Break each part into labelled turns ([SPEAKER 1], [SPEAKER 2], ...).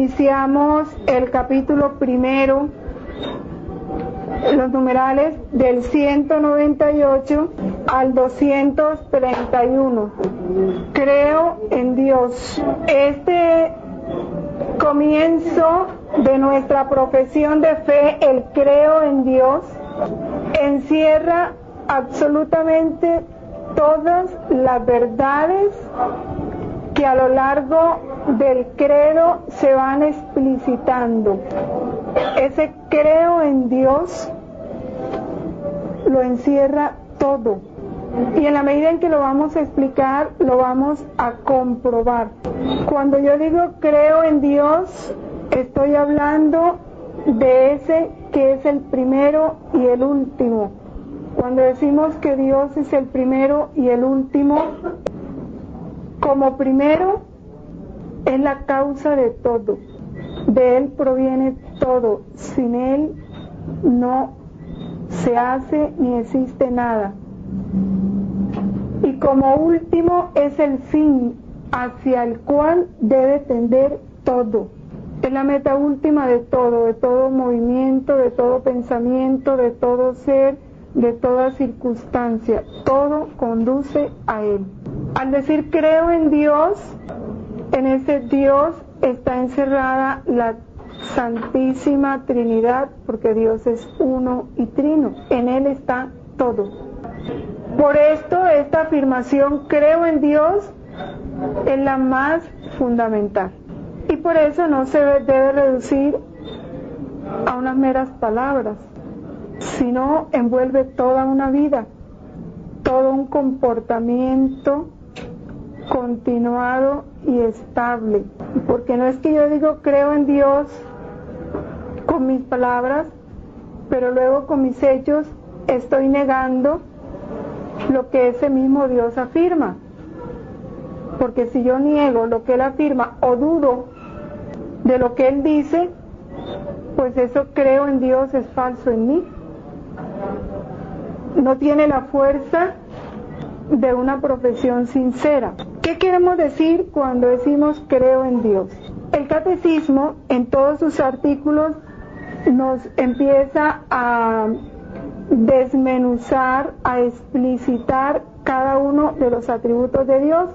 [SPEAKER 1] iniciamos el capítulo primero, los numerales del 198 al 231. Creo en Dios. Este comienzo de nuestra profesión de fe, el creo en Dios, encierra absolutamente todas las verdades que a lo largo del credo se van explicitando. Ese creo en Dios lo encierra todo. Y en la medida en que lo vamos a explicar, lo vamos a comprobar. Cuando yo digo creo en Dios, estoy hablando de ese que es el primero y el último. Cuando decimos que Dios es el primero y el último, como primero es la causa de todo. De Él proviene todo. Sin Él no se hace ni existe nada. Y como último es el fin hacia el cual debe tender todo. Es la meta última de todo movimiento, de todo pensamiento, de todo ser, de toda circunstancia. Todo conduce a Él. Al decir creo en Dios, en ese Dios está encerrada la Santísima Trinidad, porque Dios es uno y trino. En Él está todo. Por esto, esta afirmación, creo en Dios, es la más fundamental. Y por eso no se debe reducir a unas meras palabras, sino envuelve toda una vida, todo un comportamiento continuado y estable. Porque no es que yo digo creo en Dios con mis palabras, pero luego con mis hechos estoy negando lo que ese mismo Dios afirma. Porque si yo niego lo que Él afirma o dudo de lo que Él dice, pues eso creo en Dios es falso en mí. No tiene la fuerza de una profesión sincera. ¿Qué queremos decir cuando decimos creo en Dios? El catecismo, en todos sus artículos, nos empieza a desmenuzar, a explicitar cada uno de los atributos de Dios.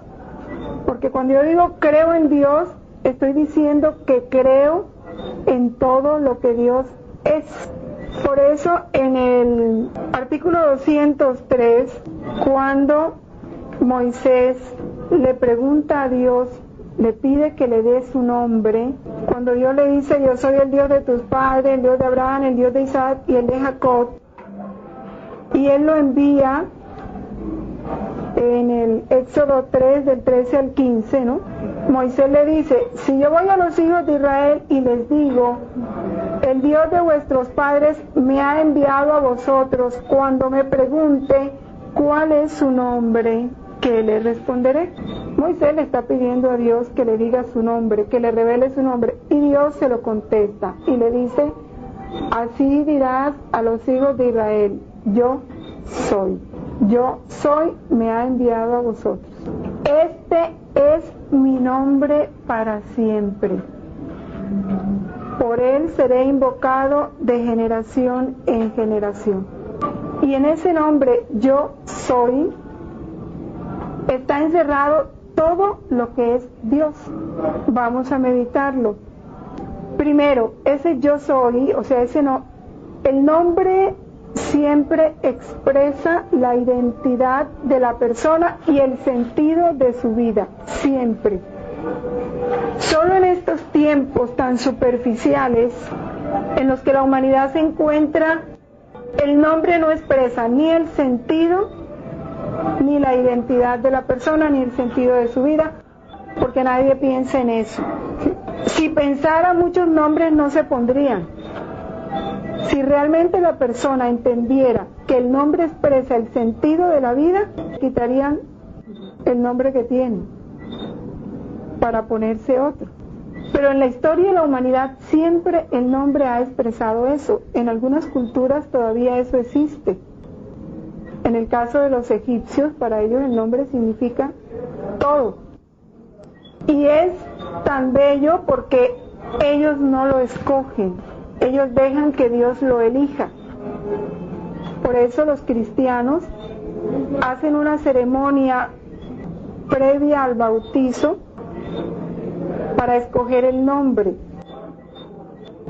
[SPEAKER 1] Porque cuando yo digo creo en Dios, estoy diciendo que creo en todo lo que Dios es. Por eso en el artículo 203, cuando Moisés le pregunta a Dios, le pide que le dé su nombre, cuando Dios le dice yo soy el Dios de tus padres, el Dios de Abraham, el Dios de Isaac y el de Jacob, y Él lo envía en el Éxodo 3 del 13 al 15, ¿no? Moisés le dice, si yo voy a los hijos de Israel y les digo, el Dios de vuestros padres me ha enviado a vosotros, cuando me pregunte cuál es su nombre, ¿qué le responderé? Moisés le está pidiendo a Dios que le diga su nombre, que le revele su nombre, y Dios se lo contesta y le dice, así dirás a los hijos de Israel, yo soy me ha enviado a vosotros. Este es mi nombre para siempre. Por él seré invocado de generación en generación. Y en ese nombre, yo soy, está encerrado todo lo que es Dios. Vamos a meditarlo. Primero, ese yo soy, o sea, el nombre siempre expresa la identidad de la persona y el sentido de su vida, siempre. Solo en estos tiempos tan superficiales en los que la humanidad se encuentra, el nombre no expresa ni el sentido, ni la identidad de la persona, ni el sentido de su vida, porque nadie piensa en eso. Si pensara, muchos nombres no se pondrían. Si realmente la persona entendiera que el nombre expresa el sentido de la vida, quitarían el nombre que tiene para ponerse otro. Pero en la historia de la humanidad siempre el nombre ha expresado eso. En algunas culturas todavía eso existe. En el caso de los egipcios, para ellos el nombre significa todo. Y es tan bello porque ellos no lo escogen, ellos dejan que Dios lo elija. Por eso los cristianos hacen una ceremonia previa al bautizo para escoger el nombre.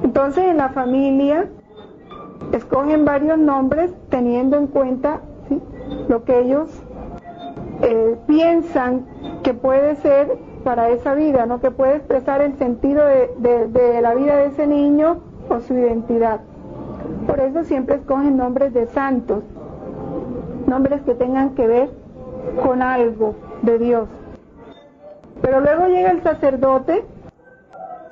[SPEAKER 1] Entonces en la familia escogen varios nombres teniendo en cuenta, ¿sí?, lo que ellos piensan que puede ser para esa vida, ¿no?, que puede expresar el sentido de la vida de ese niño o su identidad. Por eso siempre escogen nombres de santos, nombres que tengan que ver con algo de Dios. Pero luego llega el sacerdote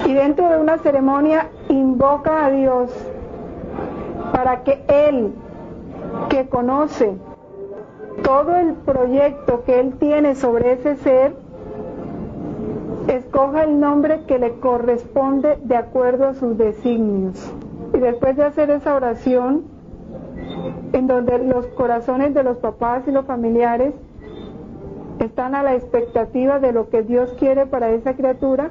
[SPEAKER 1] y dentro de una ceremonia invoca a Dios para que Él, que conoce todo el proyecto que Él tiene sobre ese ser, escoja el nombre que le corresponde de acuerdo a sus designios. Y después de hacer esa oración, en donde los corazones de los papás y los familiares están a la expectativa de lo que Dios quiere para esa criatura,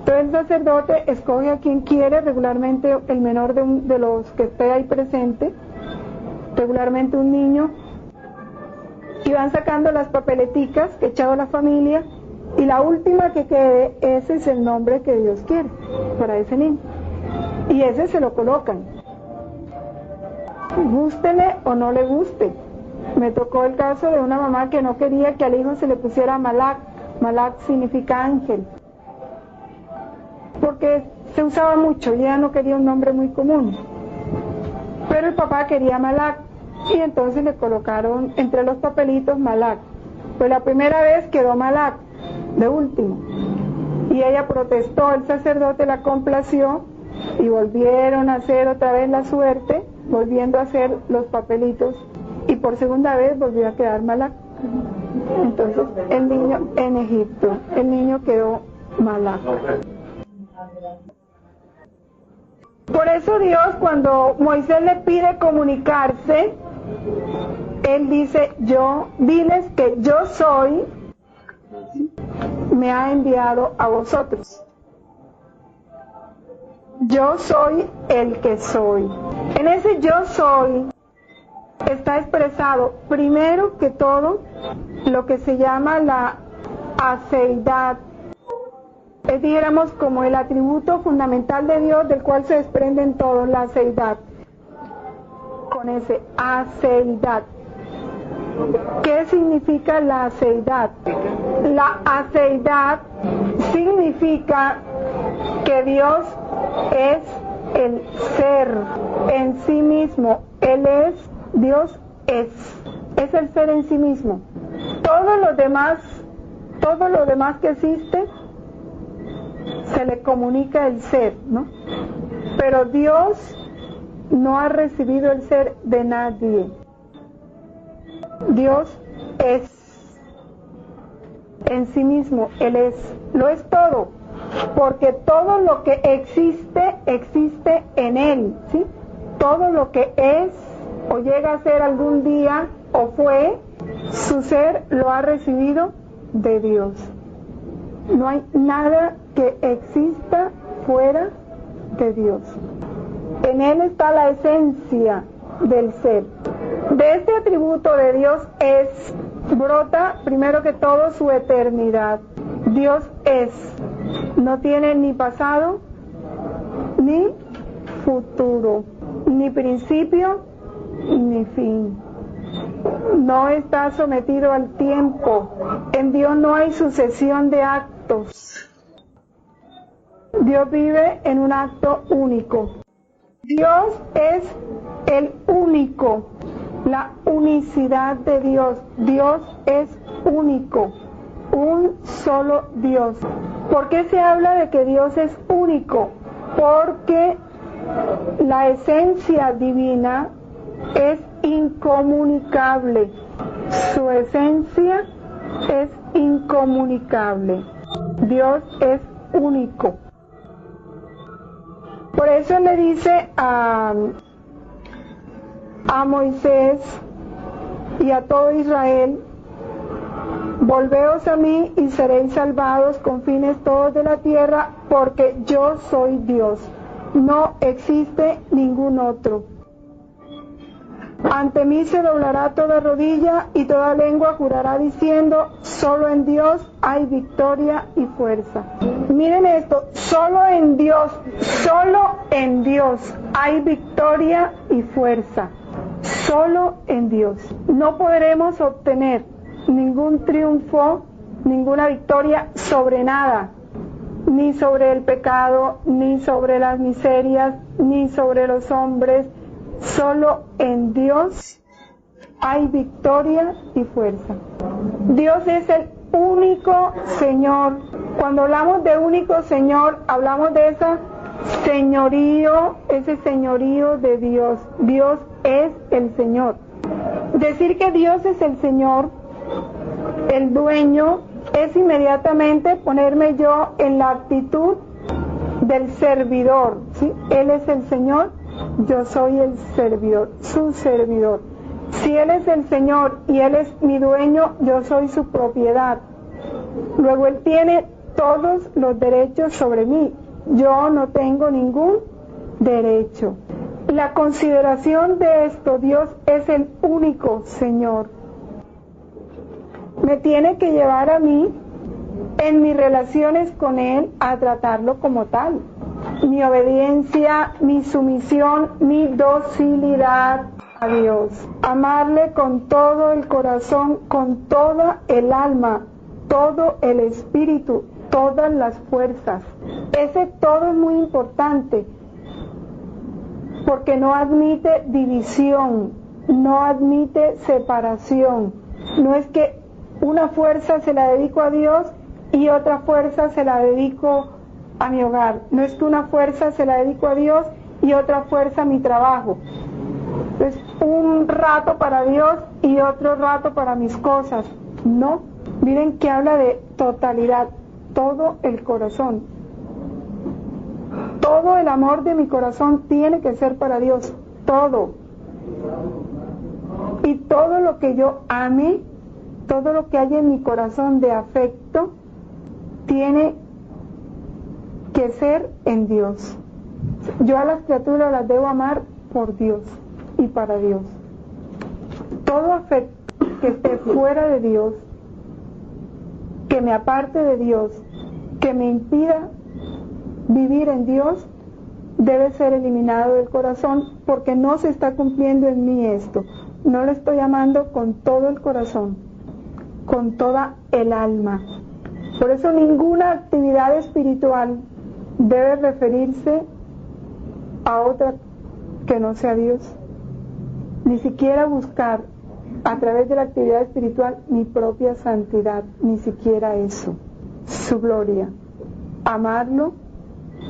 [SPEAKER 1] entonces el sacerdote escoge a quien quiere, regularmente el menor de los que esté ahí presente, regularmente un niño, y van sacando las papeleticas que echaba la familia, y la última que quede, ese es el nombre que Dios quiere para ese niño, y ese se lo colocan, gústele o no le guste. Me tocó el caso de una mamá que no quería que al hijo se le pusiera Malak. Malak significa ángel, porque se usaba mucho y ella no quería un nombre muy común, pero el papá quería Malak, y entonces le colocaron entre los papelitos Malak. Pues la primera vez quedó Malak, de último, y ella protestó, el sacerdote la complació y volvieron a hacer otra vez la suerte, volviendo a hacer los papelitos, y por segunda vez volvió a quedar Malak. Entonces el niño en Egipto, el niño quedó Malak. Por eso Dios, cuando Moisés le pide comunicarse, él dice, diles que yo soy, me ha enviado a vosotros. Yo soy el que soy. En ese yo soy está expresado primero que todo lo que se llama la aceidad. Es, dijéramos, como el atributo fundamental de Dios del cual se desprenden todos, la aceidad. Con ese, aceidad. ¿Qué significa la aceidad? La aceidad significa que Dios es el ser en sí mismo. Él es, Dios es el ser en sí mismo. Todo lo demás que existe, se le comunica el ser, ¿no? Pero Dios no ha recibido el ser de nadie. Dios es en sí mismo, Él es, lo es todo, porque todo lo que existe, existe en Él, ¿sí? Todo lo que es o llega a ser algún día o fue, su ser lo ha recibido de Dios. No hay nada que exista fuera de Dios. En Él está la esencia del ser. De este atributo de Dios brota primero que todo su eternidad. Dios es, no tiene ni pasado ni futuro, ni principio ni fin. No está sometido al tiempo. En Dios no hay sucesión de actos. Dios vive en un acto único. Dios es el único, la unicidad de Dios. Dios es único, un solo Dios. ¿Por qué se habla de que Dios es único? Porque la esencia divina es incomunicable. Su esencia es incomunicable. Dios es único. Por eso le dice a Moisés y a todo Israel Volveos a mí y seréis salvados, confines todos de la tierra, porque yo soy Dios. No existe ningún otro. Ante mí se doblará toda rodilla y toda lengua jurará diciendo, solo en Dios hay victoria y fuerza. Miren esto, solo en Dios hay victoria y fuerza. Solo en Dios. No podremos obtener ningún triunfo, ninguna victoria sobre nada, ni sobre el pecado, ni sobre las miserias, ni sobre los hombres. Solo en Dios hay victoria y fuerza. Dios es el único Señor. Cuando hablamos de único Señor, hablamos de ese señorío de Dios. Dios es el Señor. Decir que Dios es el Señor, el dueño, es inmediatamente ponerme yo en la actitud del servidor, ¿sí? Él es el Señor, yo soy el servidor, su servidor. Si Él es el Señor y Él es mi dueño, yo soy su propiedad. Luego Él tiene todos los derechos sobre mí. Yo no tengo ningún derecho. La consideración de esto, Dios es el único Señor. Me tiene que llevar a mí, en mis relaciones con Él, a tratarlo como tal. Mi obediencia, mi sumisión, mi docilidad a Dios. Amarle con todo el corazón, con toda el alma, todo el espíritu, todas las fuerzas. Ese todo es muy importante, porque no admite división, no admite separación. No es que una fuerza se la dedico a Dios y otra fuerza se la dedico a mi hogar. No es que una fuerza se la dedico a Dios y otra fuerza a mi trabajo. Es un rato para Dios y otro rato para mis cosas. No, miren que habla de totalidad, todo el corazón. Todo el amor de mi corazón tiene que ser para Dios, todo. Y todo lo que yo ame, todo lo que hay en mi corazón de afecto, tiene que ser en Dios. Yo a las criaturas las debo amar por Dios y para Dios. Todo afecto que esté fuera de Dios, que me aparte de Dios, que me impida vivir en Dios, debe ser eliminado del corazón, porque no se está cumpliendo en mí esto. No le estoy amando con todo el corazón, con toda el alma. Por eso ninguna actividad espiritual debe referirse a otra que no sea Dios. Ni siquiera buscar a través de la actividad espiritual mi propia santidad, ni siquiera eso. Su gloria. Amarlo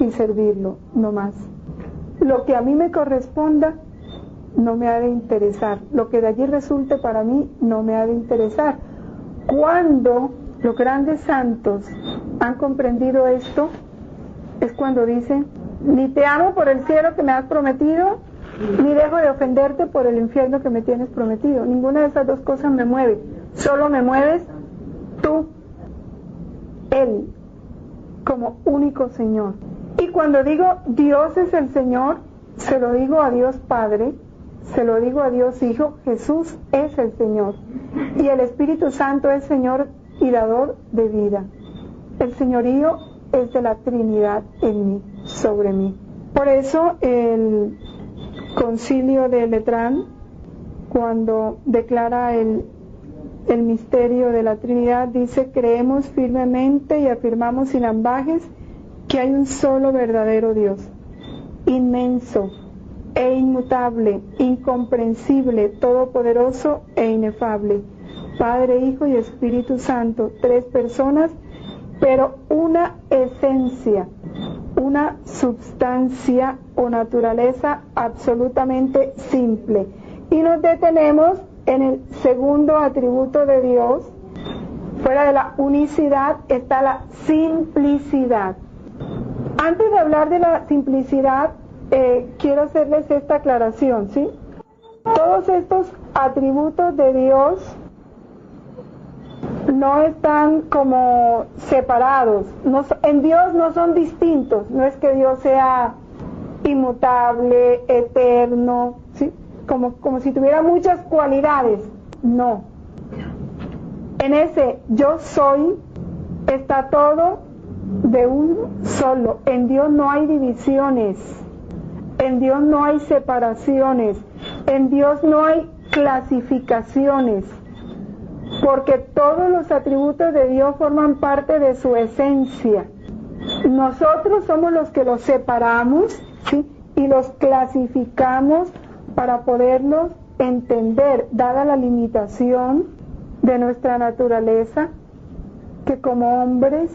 [SPEAKER 1] y servirlo, no más. Lo que a mí me corresponda no me ha de interesar. Lo que de allí resulte para mí no me ha de interesar. Cuando los grandes santos han comprendido esto, es cuando dicen, ni te amo por el cielo que me has prometido, ni dejo de ofenderte por el infierno que me tienes prometido. Ninguna de esas dos cosas me mueve. Solo me mueves tú, Él, como único Señor. Y cuando digo Dios es el Señor, se lo digo a Dios Padre, se lo digo a Dios Hijo, Jesús es el Señor. Y el Espíritu Santo es Señor y dador de vida. El señorío es de la Trinidad en mí, sobre mí. Por eso el Concilio de Letrán, cuando declara el misterio de la Trinidad, dice: creemos firmemente y afirmamos sin ambajes que hay un solo verdadero Dios, inmenso e inmutable, incomprensible, todopoderoso e inefable, Padre, Hijo y Espíritu Santo, tres personas, pero una esencia, una substancia o naturaleza absolutamente simple. Y nos detenemos en el segundo atributo de Dios. Fuera de la unicidad está la simplicidad. Antes de hablar de la simplicidad, quiero hacerles esta aclaración, ¿sí? Todos estos atributos de Dios no están como separados. En Dios no son distintos. No es que Dios sea inmutable, eterno, ¿sí? Como si tuviera muchas cualidades. No. En ese yo soy está todo de uno solo. En Dios no hay divisiones. En Dios no hay separaciones. En Dios no hay clasificaciones. Porque todos los atributos de Dios forman parte de su esencia. Nosotros somos los que los separamos, ¿sí? Y los clasificamos para poderlos entender, dada la limitación de nuestra naturaleza, que como hombres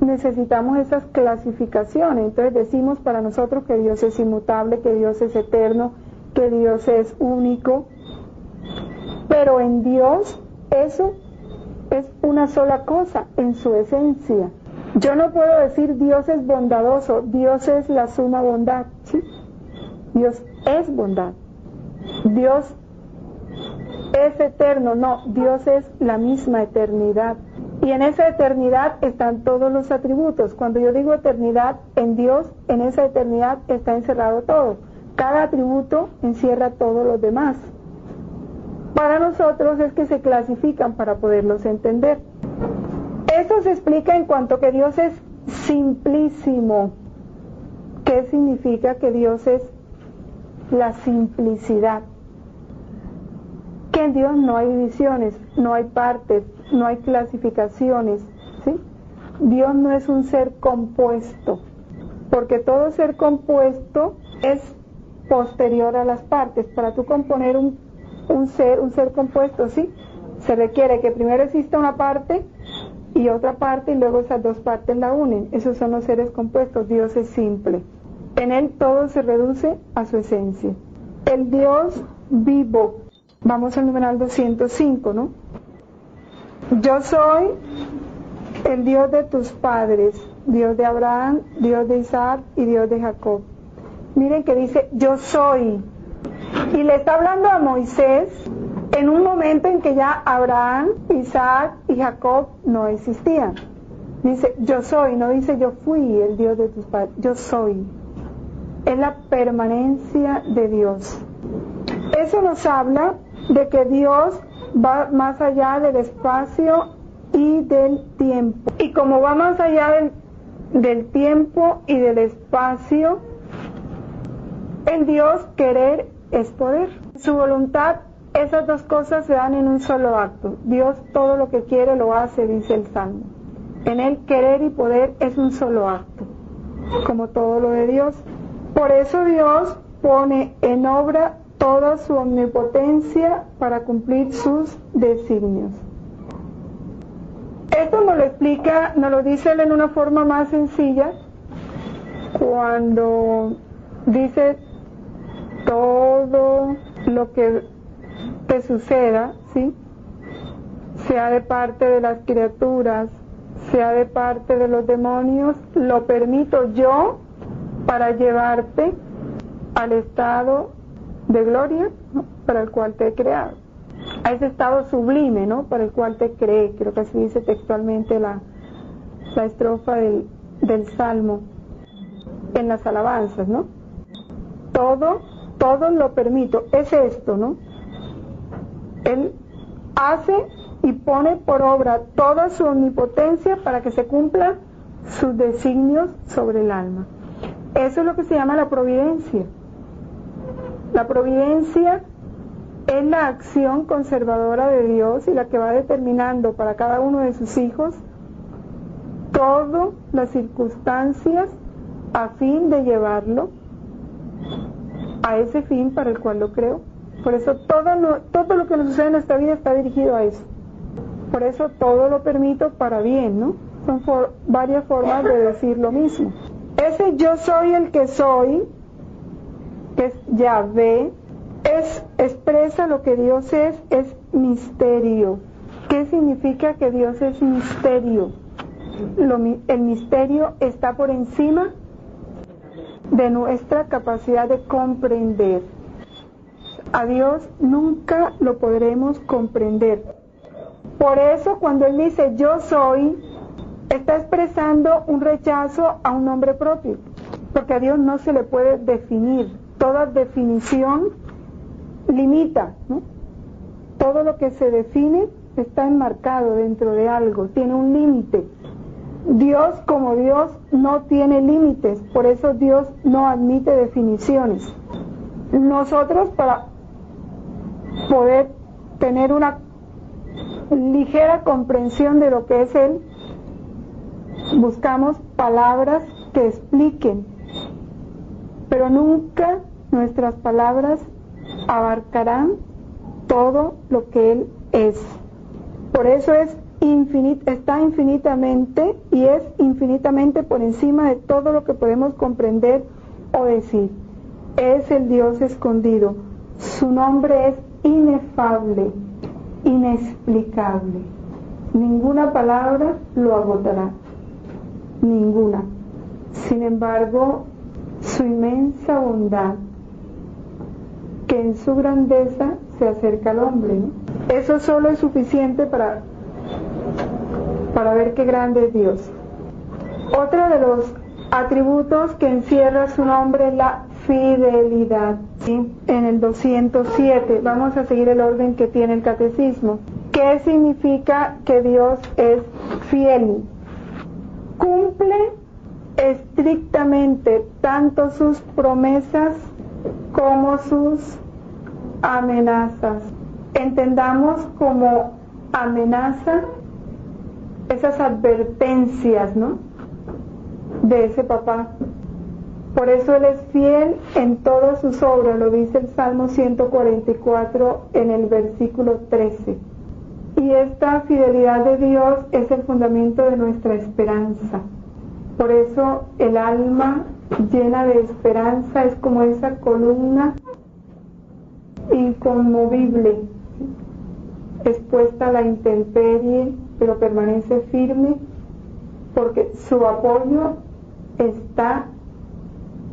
[SPEAKER 1] necesitamos esas clasificaciones. Entonces decimos para nosotros que Dios es inmutable, que Dios es eterno, que Dios es único, pero en Dios eso es una sola cosa en su esencia. Yo no puedo decir Dios es bondadoso, Dios es la suma bondad, ¿sí? Dios es bondad. Dios es eterno, no, Dios es la misma eternidad. Y en esa eternidad están todos los atributos. Cuando yo digo eternidad, en Dios, en esa eternidad está encerrado todo. Cada atributo encierra todos los demás. Para nosotros es que se clasifican para poderlos entender. Esto se explica en cuanto que Dios es simplísimo. ¿Qué significa que Dios es la simplicidad? Que en Dios no hay divisiones, no hay partes, no hay clasificaciones, ¿sí? Dios no es un ser compuesto, porque todo ser compuesto es posterior a las partes. Para tú componer un ser compuesto, ¿sí? Se requiere que primero exista una parte y otra parte y luego esas dos partes la unen. Esos son los seres compuestos. Dios es simple. En Él todo se reduce a su esencia. El Dios vivo. Vamos al numeral 205, ¿no? Yo soy el Dios de tus padres, Dios de Abraham, Dios de Isaac y Dios de Jacob. Miren que dice yo soy. Y le está hablando a Moisés en un momento en que ya Abraham, Isaac y Jacob no existían. Dice yo soy, no dice yo fui el Dios de tus padres, yo soy. Es la permanencia de Dios. Eso nos habla de que Dios va más allá del espacio y del tiempo. Y como va más allá del tiempo y del espacio, en Dios querer es poder. Su voluntad, esas dos cosas se dan en un solo acto. Dios todo lo que quiere lo hace, dice el Salmo. En Él querer y poder es un solo acto, como todo lo de Dios. Por eso Dios pone en obra toda su omnipotencia para cumplir sus designios. Esto nos lo explica, nos lo dice él en una forma más sencilla, cuando dice todo lo que te suceda, ¿sí? Sea de parte de las criaturas, sea de parte de los demonios, lo permito yo para llevarte al estado de gloria, ¿no? Para el cual te he creado, a ese estado sublime, ¿no? Para el cual te creé. Creo que así dice textualmente la estrofa del Salmo en las alabanzas, ¿no? Todo lo permito, es esto, ¿no? Él hace y pone por obra toda su omnipotencia para que se cumplan sus designios sobre el alma. Eso es lo que se llama la providencia. La providencia es la acción conservadora de Dios y la que va determinando para cada uno de sus hijos todas las circunstancias a fin de llevarlo a ese fin para el cual lo creó. Por eso todo lo que nos sucede en nuestra vida está dirigido a eso. Por eso todo lo permito para bien, ¿no? Son varias formas de decir lo mismo. Ese yo soy el que soy, que es Yahvé, expresa lo que Dios es misterio. ¿Qué significa que Dios es misterio? El misterio está por encima de nuestra capacidad de comprender. A Dios nunca lo podremos comprender, Por eso cuando Él dice yo soy, está expresando un rechazo a un nombre propio, porque a Dios no se le puede definir. Toda definición limita, ¿no? Todo lo que se define está enmarcado dentro de algo, tiene un límite. Dios como Dios no tiene límites, por eso Dios no admite definiciones. Nosotros, para poder tener una ligera comprensión de lo que es Él, buscamos palabras que expliquen, pero nunca nuestras palabras abarcarán todo lo que Él es. Por eso está infinitamente y es infinitamente por encima de todo lo que podemos comprender o decir. Es el Dios escondido. Su nombre es inefable, inexplicable. Ninguna palabra lo agotará. Ninguna. Sin embargo, su inmensa bondad, que en su grandeza se acerca al hombre, ¿no? Eso solo es suficiente para ver qué grande es Dios. Otro de los atributos que encierra su nombre es la fidelidad. ¿Sí? En el 207, vamos a seguir el orden que tiene el catecismo. ¿Qué significa que Dios es fiel? Cumple estrictamente tanto sus promesas como sus amenazas. Entendamos como amenaza esas advertencias, ¿no?, de ese papá. Por eso Él es fiel en todas sus obras, lo dice el Salmo 144 en el versículo 13. Y esta fidelidad de Dios es el fundamento de nuestra esperanza. Por eso el alma llena de esperanza es como esa columna inconmovible, expuesta a la intemperie, pero permanece firme, porque su apoyo está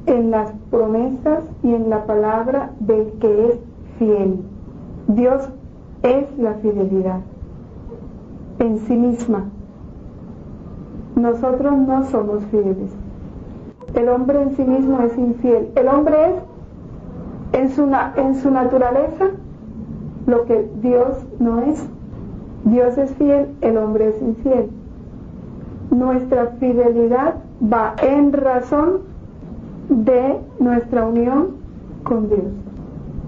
[SPEAKER 1] en las promesas y en la palabra del que es fiel. Dios es la fidelidad en sí misma. Nosotros no somos fieles. El hombre en sí mismo es infiel. El hombre es en su naturaleza lo que Dios no es. Dios es fiel, el hombre es infiel. Nuestra fidelidad va en razón de nuestra unión con Dios.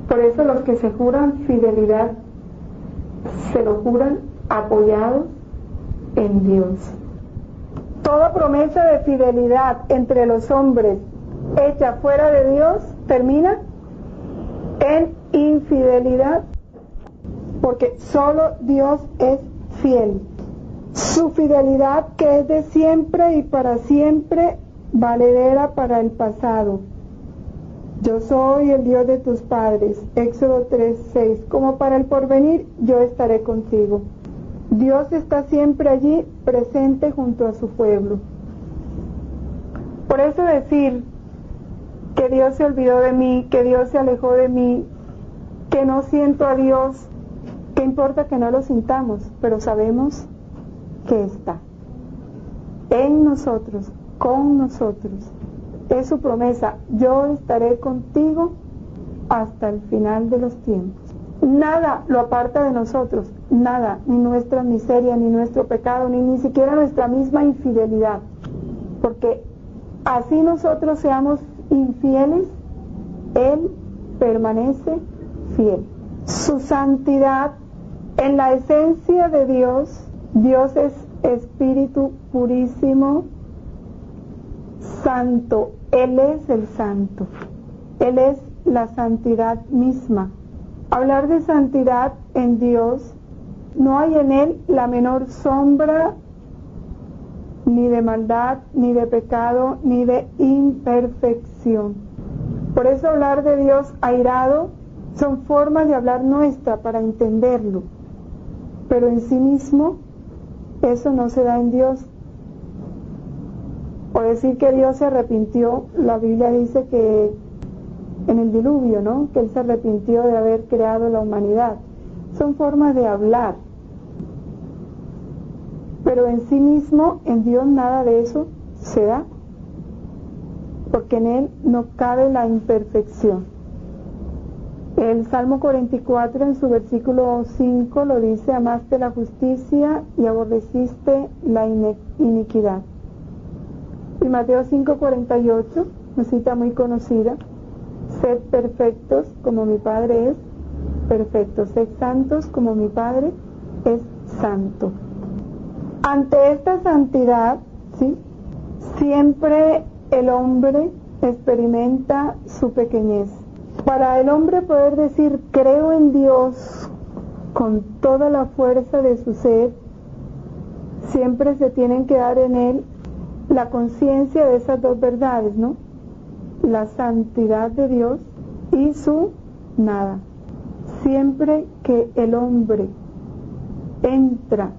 [SPEAKER 1] Por eso los que se juran fidelidad se lo juran apoyados en Dios. Toda promesa de fidelidad entre los hombres hecha fuera de Dios termina en infidelidad, porque solo Dios es fiel. Su fidelidad, que es de siempre y para siempre, valedera para el pasado. Yo soy el Dios de tus padres, Éxodo 3:6. Como para el porvenir, yo estaré contigo. Dios está siempre allí, presente junto a su pueblo. Por eso decir que Dios se olvidó de mí, que Dios se alejó de mí, que no siento a Dios, ¿qué importa que no lo sintamos? Pero sabemos que está en nosotros, con nosotros. Es su promesa: yo estaré contigo hasta el final de los tiempos. Nada lo aparta de nosotros, nada, ni nuestra miseria, ni nuestro pecado, ni siquiera nuestra misma infidelidad. Porque así nosotros seamos infieles, Él permanece fiel. Su santidad, en la esencia de Dios, Dios es espíritu purísimo, santo. Él es el santo. Él es la santidad misma. Hablar de santidad en Dios, no hay en Él la menor sombra ni de maldad, ni de pecado, ni de imperfección. Por eso hablar de Dios airado son formas de hablar nuestra para entenderlo, pero en sí mismo eso no se da en Dios. O decir que Dios se arrepintió, la Biblia dice que en el diluvio, ¿no?, que Él se arrepintió de haber creado la humanidad. Son formas de hablar, Pero en sí mismo, en Dios, nada de eso se da, porque en Él no cabe la imperfección. El Salmo 44 en su versículo 5 lo dice: amaste la justicia y aborreciste la iniquidad. Y Mateo 5:48, una cita muy conocida: sed perfectos como mi Padre es perfecto, sed santos como mi Padre es santo. Ante esta santidad, ¿sí?, siempre el hombre experimenta su pequeñez. Para el hombre poder decir creo en Dios con toda la fuerza de su ser, siempre se tienen que dar en él la conciencia de esas dos verdades, ¿no? La santidad de Dios y su nada. Siempre que el hombre entra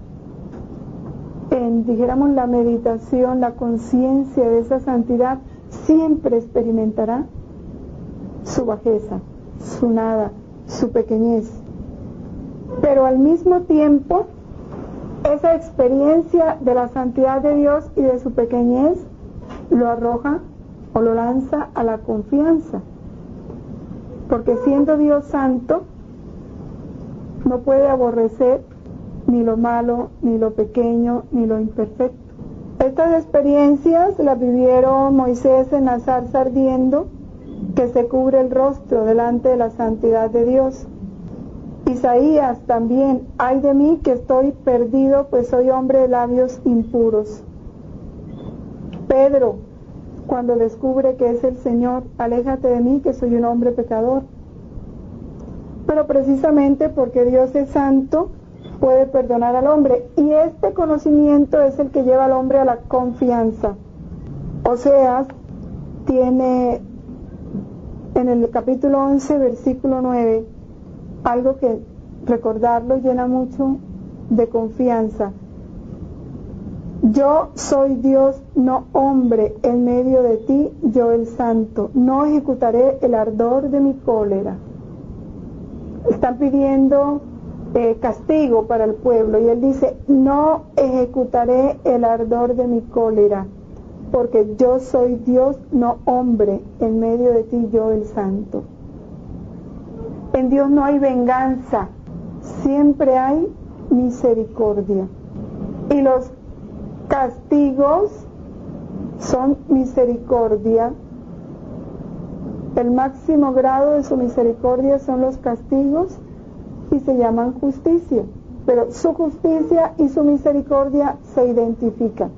[SPEAKER 1] en, dijéramos, la meditación, la conciencia de esa santidad, siempre experimentará su bajeza, su nada, su pequeñez. Pero al mismo tiempo, esa experiencia de la santidad de Dios y de su pequeñez lo arroja o lo lanza a la confianza. Porque siendo Dios santo, no puede aborrecer ni lo malo, ni lo pequeño, ni lo imperfecto. Estas experiencias las vivieron Moisés en la zarza ardiendo, que se cubre el rostro delante de la santidad de Dios. Isaías también: ay de mí que estoy perdido, pues soy hombre de labios impuros. Pedro, cuando descubre que es el Señor: aléjate de mí que soy un hombre pecador. Pero precisamente porque Dios es santo, puede perdonar al hombre, y este conocimiento es el que lleva al hombre a la confianza. Oseas tiene en el capítulo 11, versículo 9, algo que recordarlo llena mucho de confianza. Yo soy Dios, no hombre, en medio de ti, yo el santo, no ejecutaré el ardor de mi cólera. Están pidiendo castigo para el pueblo, y él dice: no ejecutaré el ardor de mi cólera, porque yo soy Dios, no hombre, en medio de ti, yo el santo. En Dios no hay venganza, siempre hay misericordia. Y los castigos son misericordia. El máximo grado de su misericordia son los castigos y se llaman justicia. Pero su justicia y su misericordia se identifican.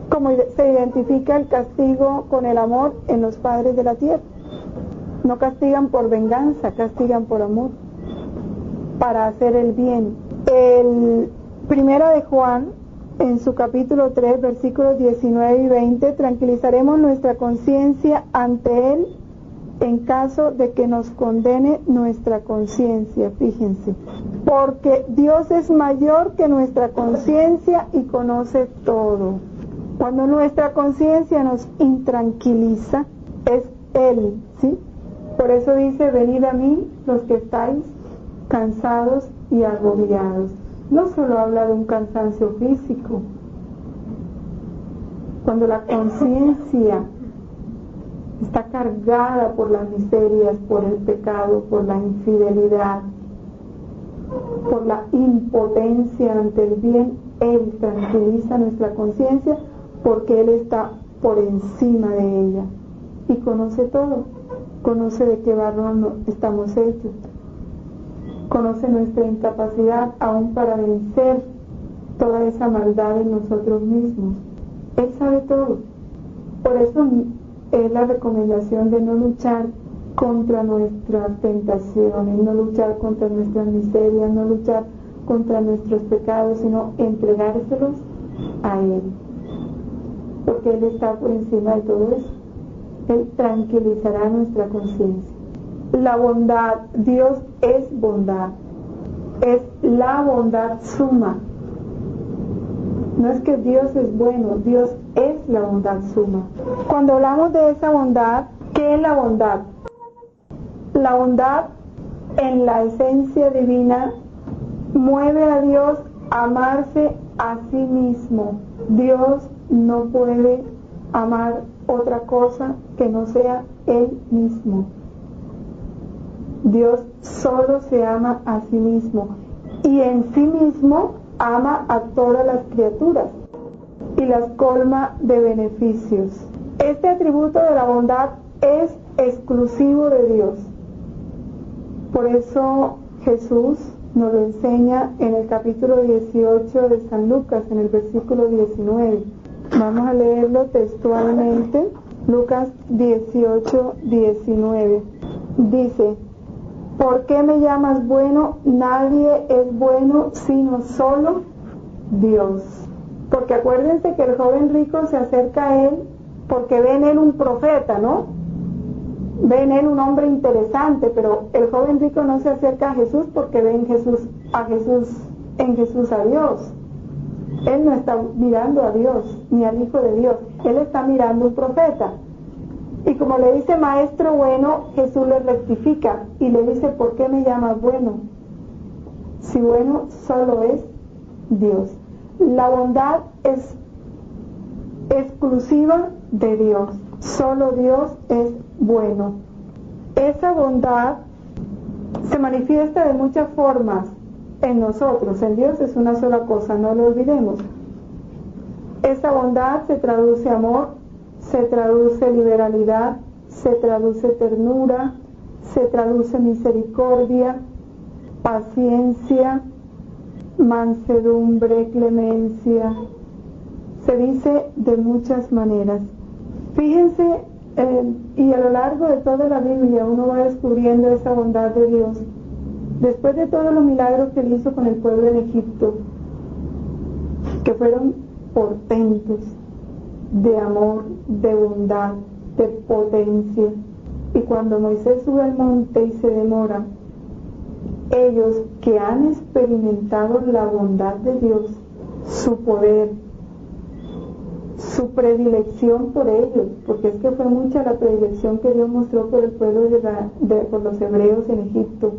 [SPEAKER 1] Como se identifica el castigo con el amor en los padres de la tierra. No castigan por venganza, castigan por amor, para hacer el bien. El Primera de Juan, en su capítulo 3, versículos 19 y 20, tranquilizaremos nuestra conciencia ante Él en caso de que nos condene nuestra conciencia, fíjense. Porque Dios es mayor que nuestra conciencia y conoce todo. Cuando nuestra conciencia nos intranquiliza, es Él, ¿sí? Por eso dice: venid a mí los que estáis cansados y agobiados. No solo habla de un cansancio físico. Cuando la conciencia está cargada por las miserias, por el pecado, por la infidelidad, por la impotencia ante el bien, Él tranquiliza nuestra conciencia, porque Él está por encima de ella y conoce todo. Conoce de qué barro estamos hechos, conoce nuestra incapacidad aún para vencer toda esa maldad en nosotros mismos. Él sabe todo. Por eso es la recomendación de no luchar contra nuestras tentaciones, no luchar contra nuestras miserias, no luchar contra nuestros pecados, sino entregárselos a Él, porque Él está por encima de todo eso. Él tranquilizará nuestra conciencia. La bondad, Dios es bondad, es la bondad suma. No es que Dios es bueno, Dios es la bondad suma. Cuando hablamos de esa bondad, ¿qué es la bondad? La bondad en la esencia divina mueve a Dios amarse a sí mismo. Dios no puede amar otra cosa que no sea Él mismo. Dios solo se ama a sí mismo y en sí mismo ama a todas las criaturas y las colma de beneficios. Este atributo de la bondad es exclusivo de Dios. Por eso Jesús nos lo enseña en el capítulo 18 de San Lucas, en el versículo 19. Vamos a leerlo textualmente. Lucas 18, 19. Dice: ¿por qué me llamas bueno? Nadie es bueno sino solo Dios. Porque acuérdense que el joven rico se acerca a él porque ve en él un profeta, ¿no? Ve en él un hombre interesante, pero el joven rico no se acerca a Jesús porque ve en Jesús a Dios. Él no está mirando a Dios, ni al Hijo de Dios. Él está mirando un profeta. Y como le dice maestro bueno, Jesús le rectifica y le dice: ¿por qué me llamas bueno? Si bueno solo es Dios. La bondad es exclusiva de Dios. Solo Dios es bueno. Esa bondad se manifiesta de muchas formas en nosotros. En Dios es una sola cosa, no lo olvidemos. Esa bondad se traduce amor, se traduce liberalidad, se traduce ternura, se traduce misericordia, paciencia, mansedumbre, clemencia. Se dice de muchas maneras. Fíjense, y a lo largo de toda la Biblia uno va descubriendo esa bondad de Dios. Después de todos los milagros que Él hizo con el pueblo en Egipto, que fueron portentos de amor, de bondad, de potencia, y cuando Moisés sube al monte y se demora, ellos que han experimentado la bondad de Dios, su poder, su predilección por ellos, porque es que fue mucha la predilección que Dios mostró por el pueblo por los hebreos en Egipto,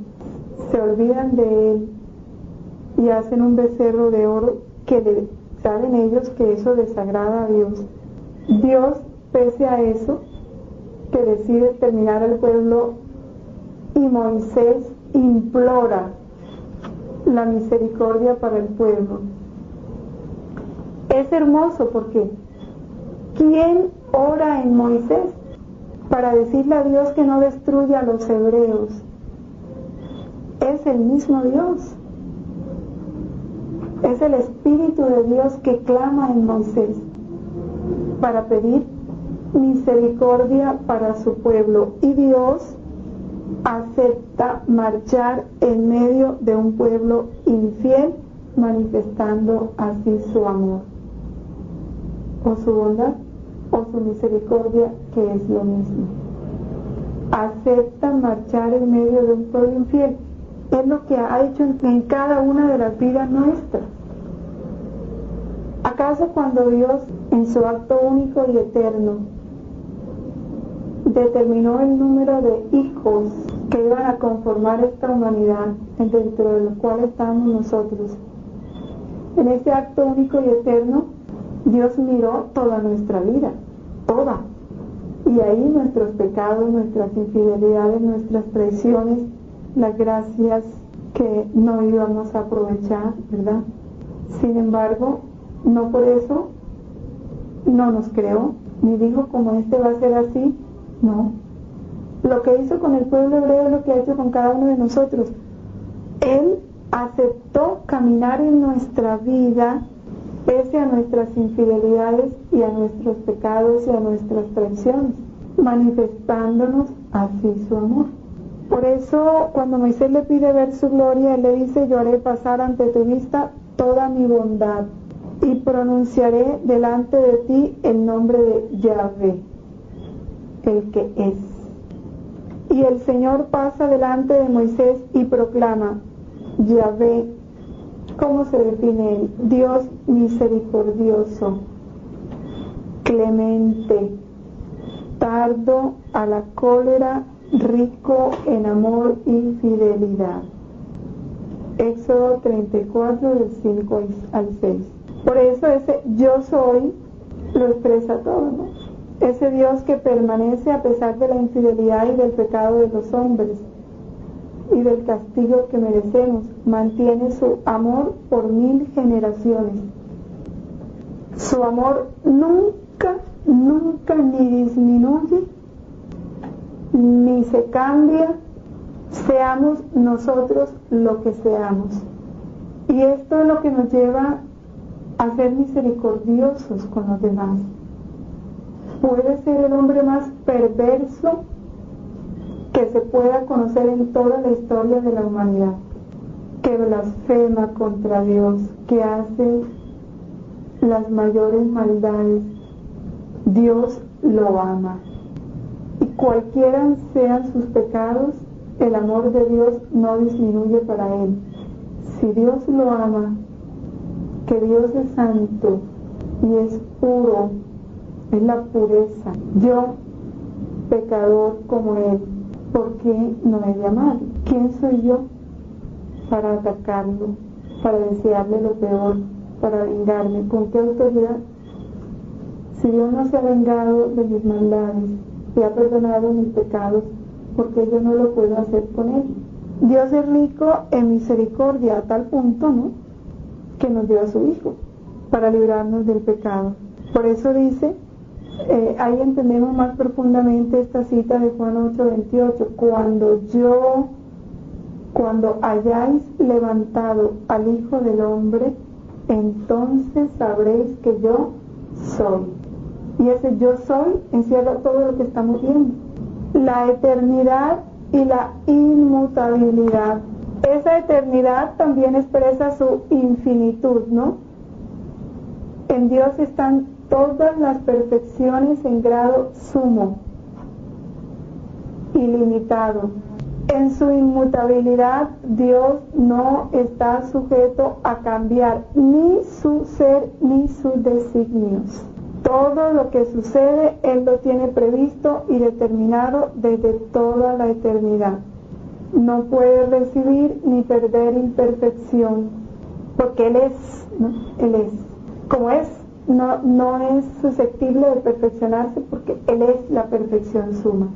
[SPEAKER 1] se olvidan de Él y hacen un becerro de oro que saben ellos que eso desagrada a Dios. Dios, pese a eso, que decide exterminar al pueblo, y Moisés implora la misericordia para el pueblo. Es hermoso porque ¿quién ora en Moisés para decirle a Dios que no destruya a los hebreos? Es el mismo Dios. Es el Espíritu de Dios que clama en Moisés para pedir misericordia para su pueblo. Y Dios acepta marchar en medio de un pueblo infiel, manifestando así su amor, o su bondad, o su misericordia, que es lo mismo. Acepta marchar en medio de un pueblo infiel. Es lo que ha hecho en cada una de las vidas nuestras. ¿Acaso cuando Dios, en su acto único y eterno, determinó el número de hijos que iban a conformar esta humanidad, dentro de los cuales estamos nosotros, en ese acto único y eterno, Dios miró toda nuestra vida, toda, y ahí nuestros pecados, nuestras infidelidades, nuestras traiciones, las gracias que no íbamos a aprovechar, ¿verdad? Sin embargo, no por eso no nos creó, ni dijo como este va a ser así, no. Lo que hizo con el pueblo hebreo es lo que ha hecho con cada uno de nosotros. Él aceptó caminar en nuestra vida pese a nuestras infidelidades y a nuestros pecados y a nuestras traiciones, manifestándonos así su amor. Por eso, cuando Moisés le pide ver su gloria, él le dice: yo haré pasar ante tu vista toda mi bondad y pronunciaré delante de ti el nombre de Yahvé, el que es. Y el Señor pasa delante de Moisés y proclama: Yahvé. ¿Cómo se define él? Dios misericordioso, clemente, tardo a la cólera, rico en amor y fidelidad. Éxodo 34, del 5 al 6. Por eso ese yo soy lo expresa todo, ¿no? Ese Dios que permanece a pesar de la infidelidad y del pecado de los hombres y del castigo que merecemos, mantiene su amor por 1000 generaciones. Su amor nunca ni disminuye, ni se cambia, seamos nosotros lo que seamos. Y esto es lo que nos lleva a ser misericordiosos con los demás. Puede ser el hombre más perverso que se pueda conocer en toda la historia de la humanidad, que blasfema contra Dios, que hace las mayores maldades. Dios lo ama. Y cualquiera sean sus pecados, el amor de Dios no disminuye para él. Si Dios lo ama, que Dios es santo y es puro, es la pureza. Yo, pecador como él, ¿por qué no me llama? ¿Quién soy yo para atacarlo, para desearle lo peor, para vengarme? ¿Con qué autoridad? Si Dios no se ha vengado de mis maldades y ha perdonado mis pecados, ¿por qué yo no lo puedo hacer con él? Dios es rico en misericordia a tal punto, ¿no?, que nos dio a su Hijo para librarnos del pecado. Por eso dice, ahí entendemos más profundamente esta cita de Juan 8:28, cuando hayáis levantado al Hijo del Hombre, entonces sabréis que yo soy. Y ese yo soy encierra todo lo que estamos viendo. La eternidad y la inmutabilidad. Esa eternidad también expresa su infinitud, ¿no? En Dios están todas las perfecciones en grado sumo, ilimitado. En su inmutabilidad, Dios no está sujeto a cambiar ni su ser ni sus designios. Todo lo que sucede, Él lo tiene previsto y determinado desde toda la eternidad. No puede recibir ni perder imperfección, porque Él es, ¿no? Él es. Como es, no es susceptible de perfeccionarse, porque Él es la perfección suma.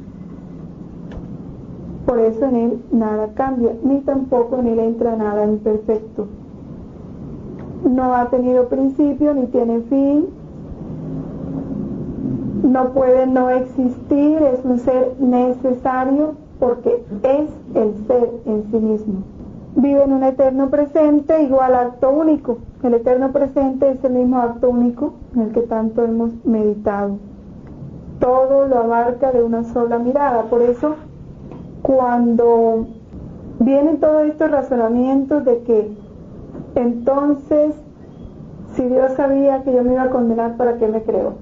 [SPEAKER 1] Por eso en Él nada cambia, ni tampoco en Él entra nada imperfecto. No ha tenido principio ni tiene fin. No puede no existir, es un ser necesario porque es el ser en sí mismo. Vive en un eterno presente igual acto único. El eterno presente es el mismo acto único en el que tanto hemos meditado. Todo lo abarca de una sola mirada. Por eso, cuando vienen todos estos razonamientos de que entonces, si Dios sabía que yo me iba a condenar, ¿para qué me creó?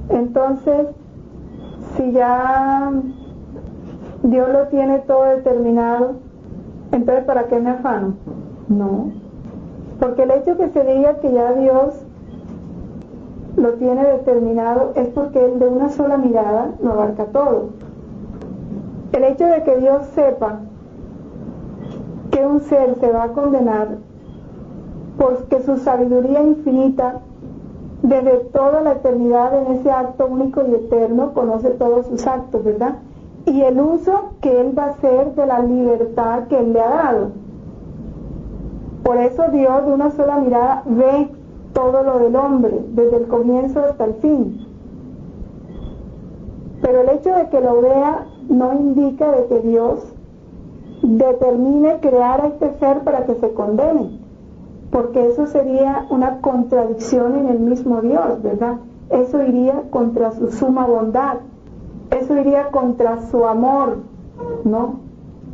[SPEAKER 1] Entonces, si ya Dios lo tiene todo determinado, entonces ¿para qué me afano? No, porque el hecho que se diga que ya Dios lo tiene determinado es porque Él de una sola mirada lo abarca todo. El hecho de que Dios sepa que un ser se va a condenar porque su sabiduría infinita desde toda la eternidad en ese acto único y eterno conoce todos sus actos, ¿verdad? Y el uso que Él va a hacer de la libertad que Él le ha dado. Por eso Dios de una sola mirada ve todo lo del hombre, desde el comienzo hasta el fin. Pero el hecho de que lo vea no indica de que Dios determine crear a este ser para que se condene, porque eso sería una contradicción en el mismo Dios, ¿verdad? Eso iría contra su suma bondad, eso iría contra su amor, ¿no?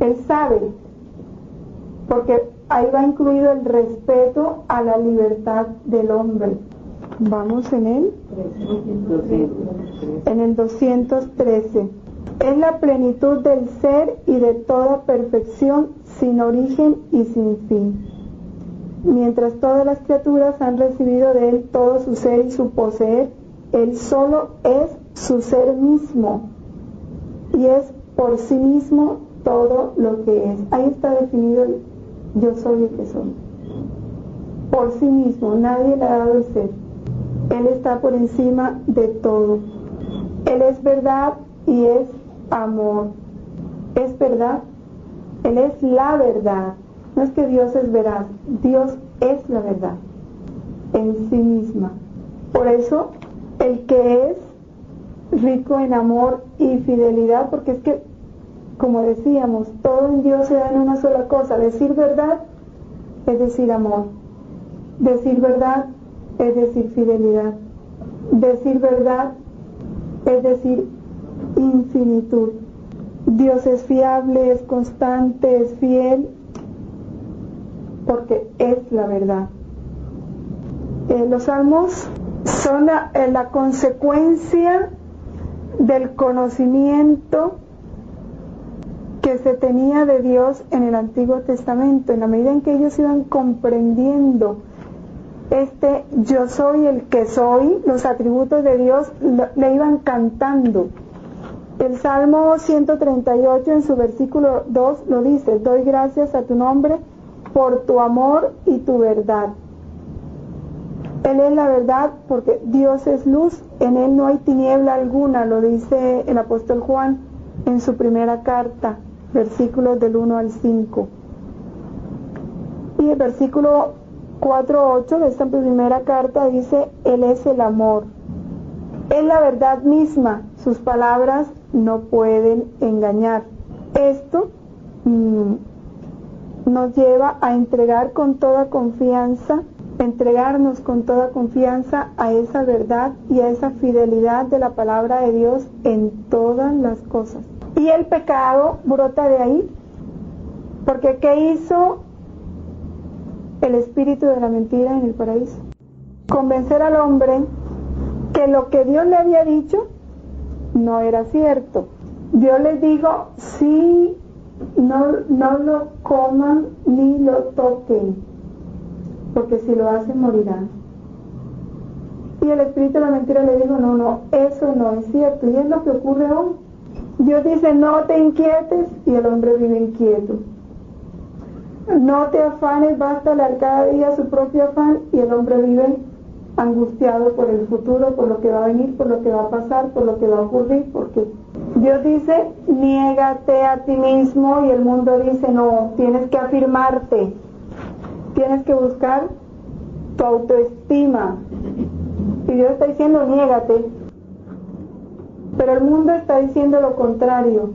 [SPEAKER 1] Él sabe, porque ahí va incluido el respeto a la libertad del hombre. Vamos en él, en el 213. Es la plenitud del ser y de toda perfección, sin origen y sin fin. Mientras todas las criaturas han recibido de Él todo su ser y su poseer, Él solo es su ser mismo y es por sí mismo todo lo que es. Ahí está definido el yo soy el que soy. Por sí mismo, nadie le ha dado el ser. Él está por encima de todo. Él es verdad y es amor. Es verdad. Él es la verdad. No es que Dios es veraz, Dios es la verdad en sí misma. Por eso, el que es rico en amor y fidelidad, porque es que, como decíamos, todo en Dios se da en una sola cosa. Decir verdad es decir amor. Decir verdad es decir fidelidad. Decir verdad es decir infinitud. Dios es fiable, es constante, es fiel, porque es la verdad. Los salmos son la consecuencia del conocimiento que se tenía de Dios en el Antiguo Testamento. En la medida en que ellos iban comprendiendo yo soy el que soy, los atributos de Dios, le iban cantando. El Salmo 138 en su versículo 2 lo dice: doy gracias a tu nombre por tu amor y tu verdad. Él es la verdad porque Dios es luz, en Él no hay tiniebla alguna, lo dice el apóstol Juan en su primera carta, versículos del 1 al 5. Y el versículo 4:8 de esta primera carta dice: Él es el amor. Es la verdad misma, sus palabras no pueden engañar. Esto nos lleva a entregarnos con toda confianza a esa verdad y a esa fidelidad de la palabra de Dios en todas las cosas. Y el pecado brota de ahí, porque ¿qué hizo el espíritu de la mentira en el paraíso? Convencer al hombre que lo que Dios le había dicho no era cierto. Dios les dijo: sí, no lo coman ni lo toquen, porque si lo hacen morirán. Y el espíritu de la mentira le dijo: no, eso no es cierto. Y es lo que ocurre hoy. Dios dice: no te inquietes, y el hombre vive inquieto. No te afanes, bástale a cada día su propio afán, y el hombre vive angustiado por el futuro, por lo que va a venir, por lo que va a pasar, por lo que va a ocurrir, porque Dios dice: niégate a ti mismo, y el mundo dice: no, tienes que afirmarte, tienes que buscar tu autoestima. Y Dios está diciendo: niégate. Pero el mundo está diciendo lo contrario.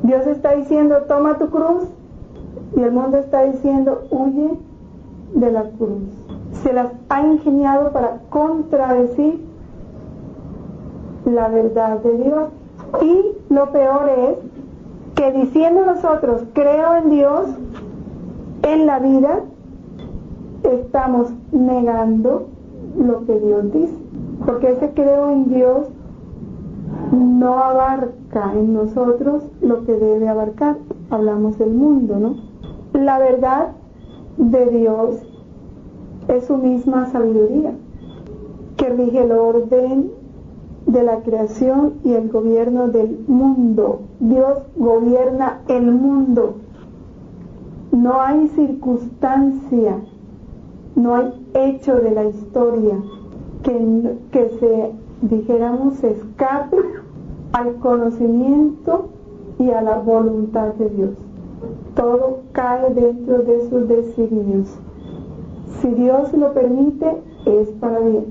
[SPEAKER 1] Dios está diciendo: toma tu cruz, y el mundo está diciendo: huye de la cruz. Se las ha ingeniado para contradecir la verdad de Dios. Y lo peor es que diciendo nosotros: creo en Dios, en la vida, estamos negando lo que Dios dice. Porque ese creo en Dios no abarca en nosotros lo que debe abarcar. Hablamos del mundo, ¿no? La verdad de Dios es su misma sabiduría, que rige el orden de la creación y el gobierno del mundo. Dios gobierna el mundo. No hay circunstancia, no hay hecho de la historia que se, dijéramos, escape al conocimiento y a la voluntad de Dios. Todo cae dentro de sus designios. Si Dios lo permite, es para bien.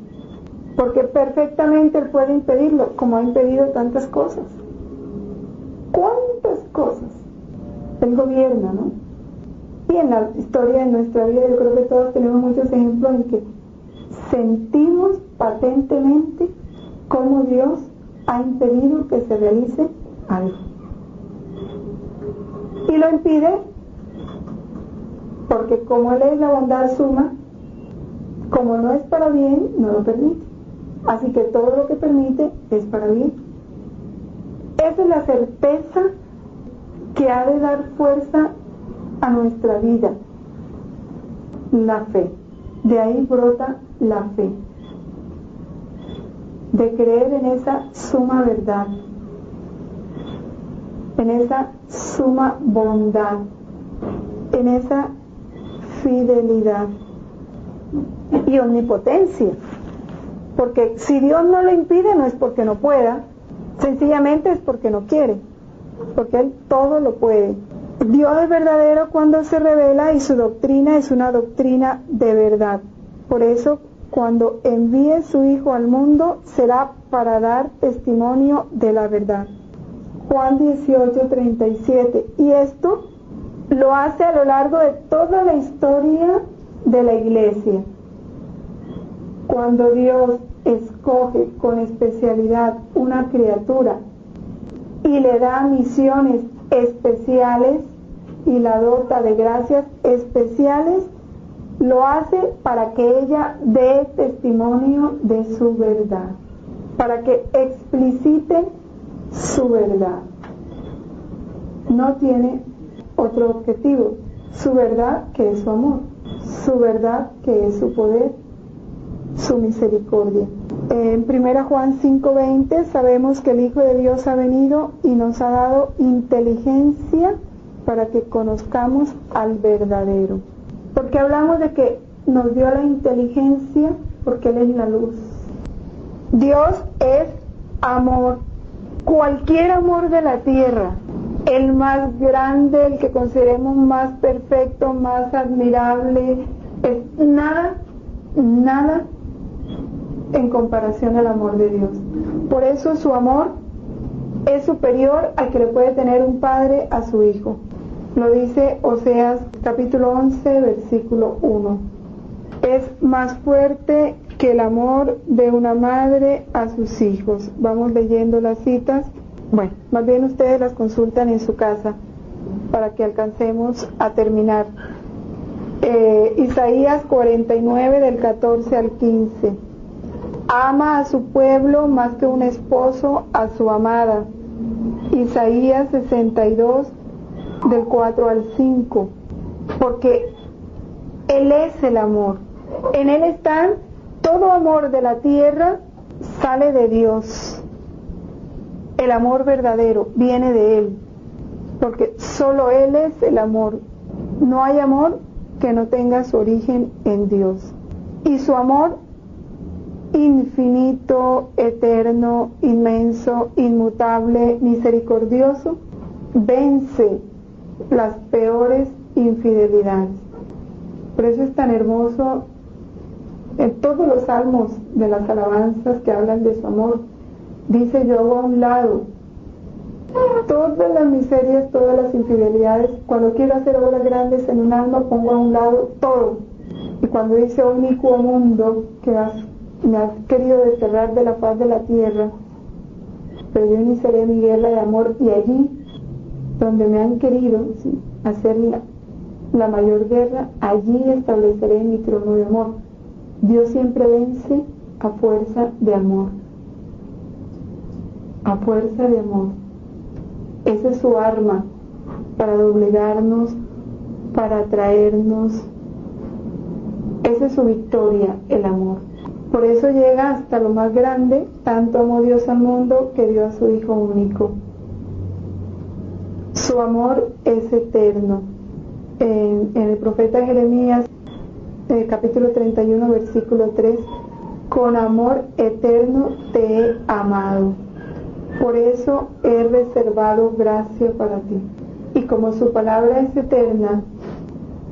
[SPEAKER 1] Porque perfectamente Él puede impedirlo, como ha impedido tantas cosas. ¿Cuántas cosas? Él gobierna, ¿no? Y en la historia de nuestra vida yo creo que todos tenemos muchos ejemplos en que sentimos patentemente cómo Dios ha impedido que se realice algo. Y lo impide porque como Él es la bondad suma, como no es para bien, no lo permite. Así que todo lo que permite es para bien. Esa es la certeza que ha de dar fuerza a nuestra vida. La fe. De ahí brota la fe. De creer en esa suma verdad. en esa suma bondad, en esa fidelidad y omnipotencia. Porque si Dios no lo impide, no es porque no pueda, sencillamente es porque no quiere, porque Él todo lo puede. Dios es verdadero cuando se revela y su doctrina es una doctrina de verdad. Por eso, cuando envíe su Hijo al mundo, será para dar testimonio de la verdad. Juan 18:37. Y esto lo hace a lo largo de toda la historia de la Iglesia. Cuando Dios escoge con especialidad una criatura y le da misiones especiales y la dota de gracias especiales, lo hace para que ella dé testimonio de su verdad, para que explicite su verdad. No tiene otro objetivo, su verdad que es su amor, su verdad que es su poder, su misericordia. En 1 Juan 5:20 sabemos que el Hijo de Dios ha venido y nos ha dado inteligencia para que conozcamos al verdadero. Porque hablamos de que nos dio la inteligencia porque Él es la luz. Dios es amor. Cualquier amor de la tierra, el más grande, el que consideremos más perfecto, más admirable, es nada en comparación al amor de Dios. Por eso su amor es superior al que le puede tener un padre a su hijo. Lo dice Oseas capítulo 11, versículo 1. Es más fuerte que el amor de una madre a sus hijos. Vamos leyendo las citas. Bueno, más bien ustedes las consultan en su casa para que alcancemos a terminar. Isaías 49 del 14 al 15. Ama a su pueblo más que un esposo a su amada. Isaías 62 del 4 al 5. Porque Él es el amor. En Él están todo amor de la tierra, sale de Dios. El amor verdadero viene de Él. Porque solo Él es el amor. No hay amor que no tenga su origen en Dios. Y su amor infinito, eterno, inmenso, inmutable, misericordioso, vence las peores infidelidades. Por eso es tan hermoso en todos los salmos de las alabanzas que hablan de su amor. Dice: yo hago a un lado todas las miserias, todas las infidelidades. Cuando quiero hacer obras grandes en un alma, pongo a un lado todo. Y cuando dice: oh inicuo mundo, que me has querido desterrar de la faz de la tierra, pero yo iniciaré mi guerra de amor, y allí donde me han querido hacer la mayor guerra, allí estableceré mi trono de amor. Dios siempre vence a fuerza de amor. A fuerza de amor. Esa es su arma para doblegarnos, para atraernos. Esa es su victoria, el amor. Por eso llega hasta lo más grande. Tanto amó Dios al mundo que dio a su Hijo único. Su amor es eterno. En el profeta Jeremías, capítulo 31, versículo 3, con amor eterno te he amado. Por eso he reservado gracia para ti. Y como su palabra es eterna,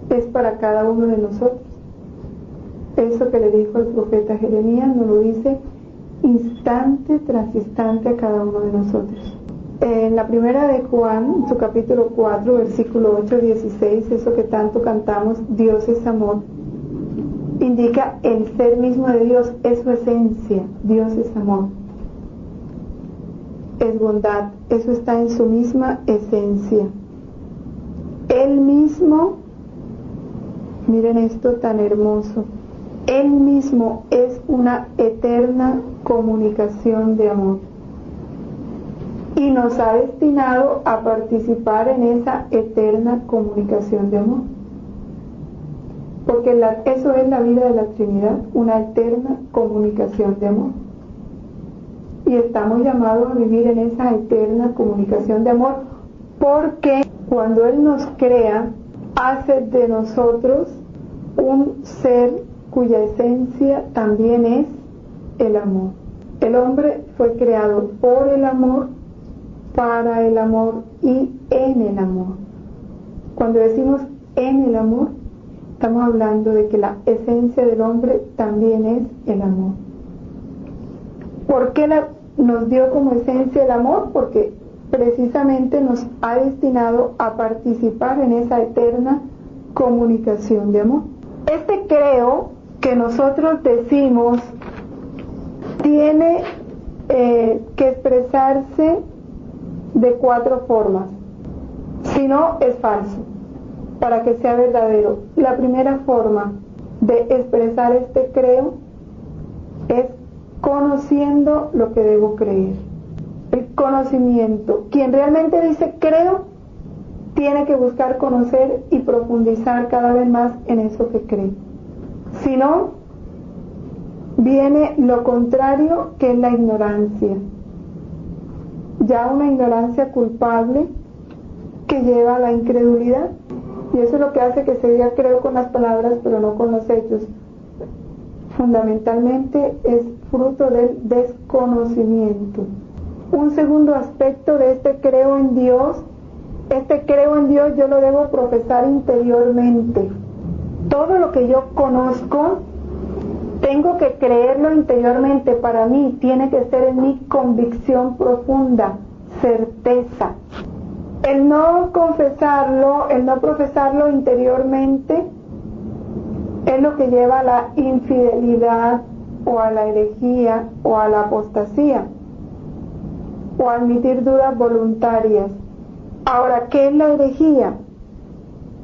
[SPEAKER 1] es para cada uno de nosotros. Eso que le dijo el profeta Jeremías nos lo dice instante tras instante a cada uno de nosotros. En la primera de Juan, su capítulo 4, versículo 8-16, eso que tanto cantamos, Dios es amor, indica el ser mismo de Dios, es su esencia. Dios es amor, es bondad, eso está en su misma esencia. Él mismo, miren esto tan hermoso, Él mismo es una eterna comunicación de amor y nos ha destinado a participar en esa eterna comunicación de amor, porque eso es la vida de la Trinidad, una eterna comunicación de amor, y estamos llamados a vivir en esa eterna comunicación de amor porque cuando Él nos crea, hace de nosotros un ser cuya esencia también es el amor. El hombre fue creado por el amor, para el amor y en el amor. Cuando decimos en el amor, estamos hablando de que la esencia del hombre también es el amor. ¿Por qué nos dio como esencia el amor? Porque precisamente nos ha destinado a participar en esa eterna comunicación de amor. Este creo que nosotros decimos tiene que expresarse de 4 formas, si no es falso, para que sea verdadero. La primera forma de expresar este creo es conociendo lo que debo creer. El conocimiento. Quien realmente dice creo, tiene que buscar conocer y profundizar cada vez más en eso que cree. Si no, viene lo contrario, que es la ignorancia. Ya una ignorancia culpable que lleva a la incredulidad. Y eso es lo que hace que se diga creo con las palabras, pero no con los hechos. Fundamentalmente es fruto del desconocimiento. Un segundo aspecto de este creo en Dios yo lo debo profesar interiormente. Todo lo que yo conozco, tengo que creerlo interiormente. Para mí tiene que ser en mi convicción profunda, certeza. El no confesarlo, el no profesarlo interiormente, es lo que lleva a la infidelidad o a la herejía o a la apostasía o a admitir dudas voluntarias. Ahora, ¿qué es la herejía?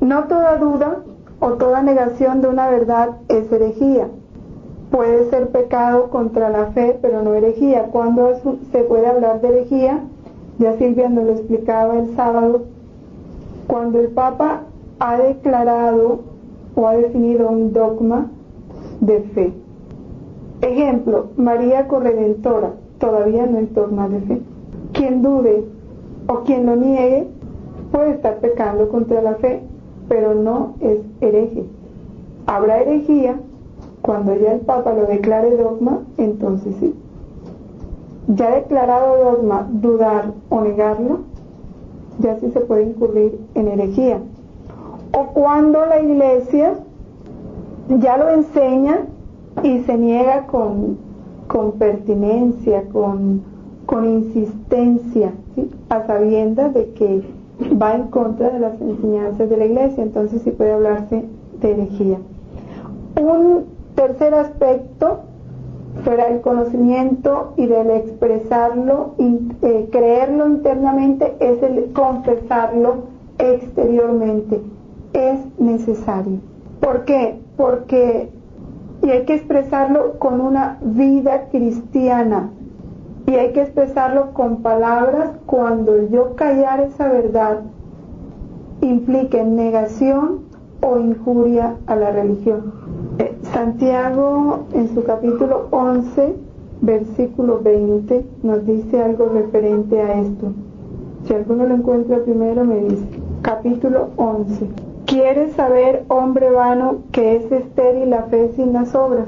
[SPEAKER 1] No toda duda o toda negación de una verdad es herejía. Puede ser pecado contra la fe, pero no herejía. ¿Cuándo se puede hablar de herejía? Ya Silvia nos lo explicaba el sábado, cuando el Papa ha declarado o ha definido un dogma de fe. Ejemplo, María Corredentora, todavía no es dogma de fe. Quien dude o quien lo niegue puede estar pecando contra la fe, pero no es hereje. Habrá herejía cuando ya el Papa lo declare dogma, entonces sí. Ya declarado dogma, dudar o negarlo, ya sí se puede incurrir en herejía. O cuando la Iglesia ya lo enseña y se niega con pertinencia, con insistencia, ¿sí?, a sabiendas de que va en contra de las enseñanzas de la Iglesia, entonces sí puede hablarse de herejía. Un tercer aspecto, fuera el conocimiento y del expresarlo, creerlo internamente, es el confesarlo exteriormente. Es necesario. ¿Por qué? Porque y hay que expresarlo con una vida cristiana, y hay que expresarlo con palabras cuando yo callar esa verdad implique negación o injuria a la religión. Santiago, en su capítulo 11, versículo 20, nos dice algo referente a esto. Si alguno lo encuentra primero, me dice. Capítulo 11. ¿Quieres saber, hombre vano, que es estéril la fe sin las obras?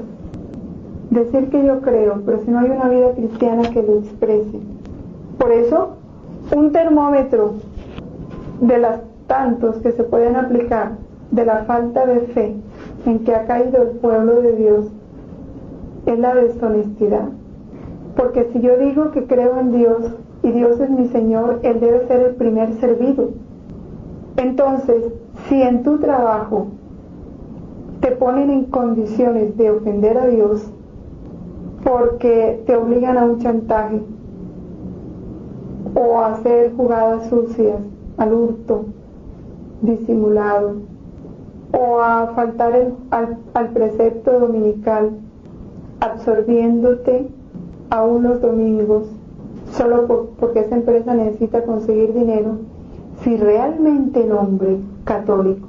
[SPEAKER 1] Decir que yo creo, pero si no hay una vida cristiana que lo exprese. Por eso, un termómetro de los tantos que se pueden aplicar de la falta de fe en que ha caído el pueblo de Dios es la deshonestidad. Porque si yo digo que creo en Dios y Dios es mi Señor, Él debe ser el primer servido. Entonces, si en tu trabajo te ponen en condiciones de ofender a Dios porque te obligan a un chantaje o a hacer jugadas sucias, al hurto disimulado, o a faltar al precepto dominical, absorbiéndote a unos domingos solo porque esa empresa necesita conseguir dinero, si realmente el hombre católico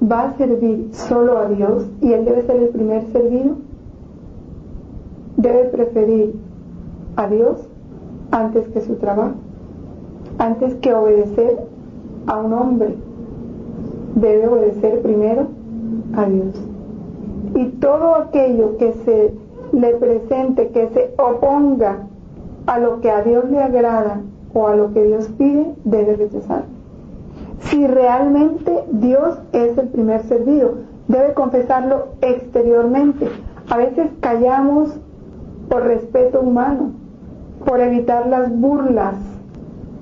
[SPEAKER 1] va a servir solo a Dios y él debe ser el primer servido, debe preferir a Dios antes que su trabajo, antes que obedecer a un hombre, debe obedecer primero a Dios. Y todo aquello que se le presente, que se oponga a lo que a Dios le agrada o a lo que Dios pide, debe rechazar. Si realmente Dios es el primer servido, debe confesarlo exteriormente. A veces callamos por respeto humano, por evitar las burlas,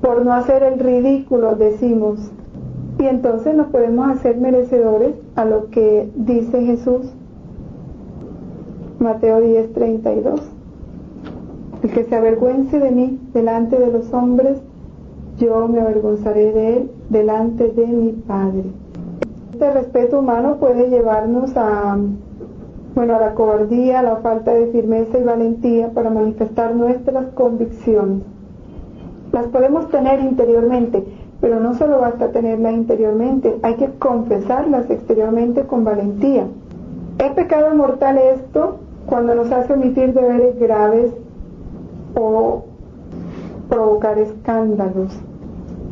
[SPEAKER 1] por no hacer el ridículo, decimos. Y entonces nos podemos hacer merecedores a lo que dice Jesús, Mateo 10:32. El que se avergüence de mí delante de los hombres, yo me avergonzaré de él delante de mi Padre. Este respeto humano puede llevarnos a la cobardía, a la falta de firmeza y valentía para manifestar nuestras convicciones. Las podemos tener interiormente, pero no solo basta tenerlas interiormente, hay que confesarlas exteriormente con valentía. ¿Es pecado mortal esto cuando nos hace omitir deberes graves o provocar escándalos?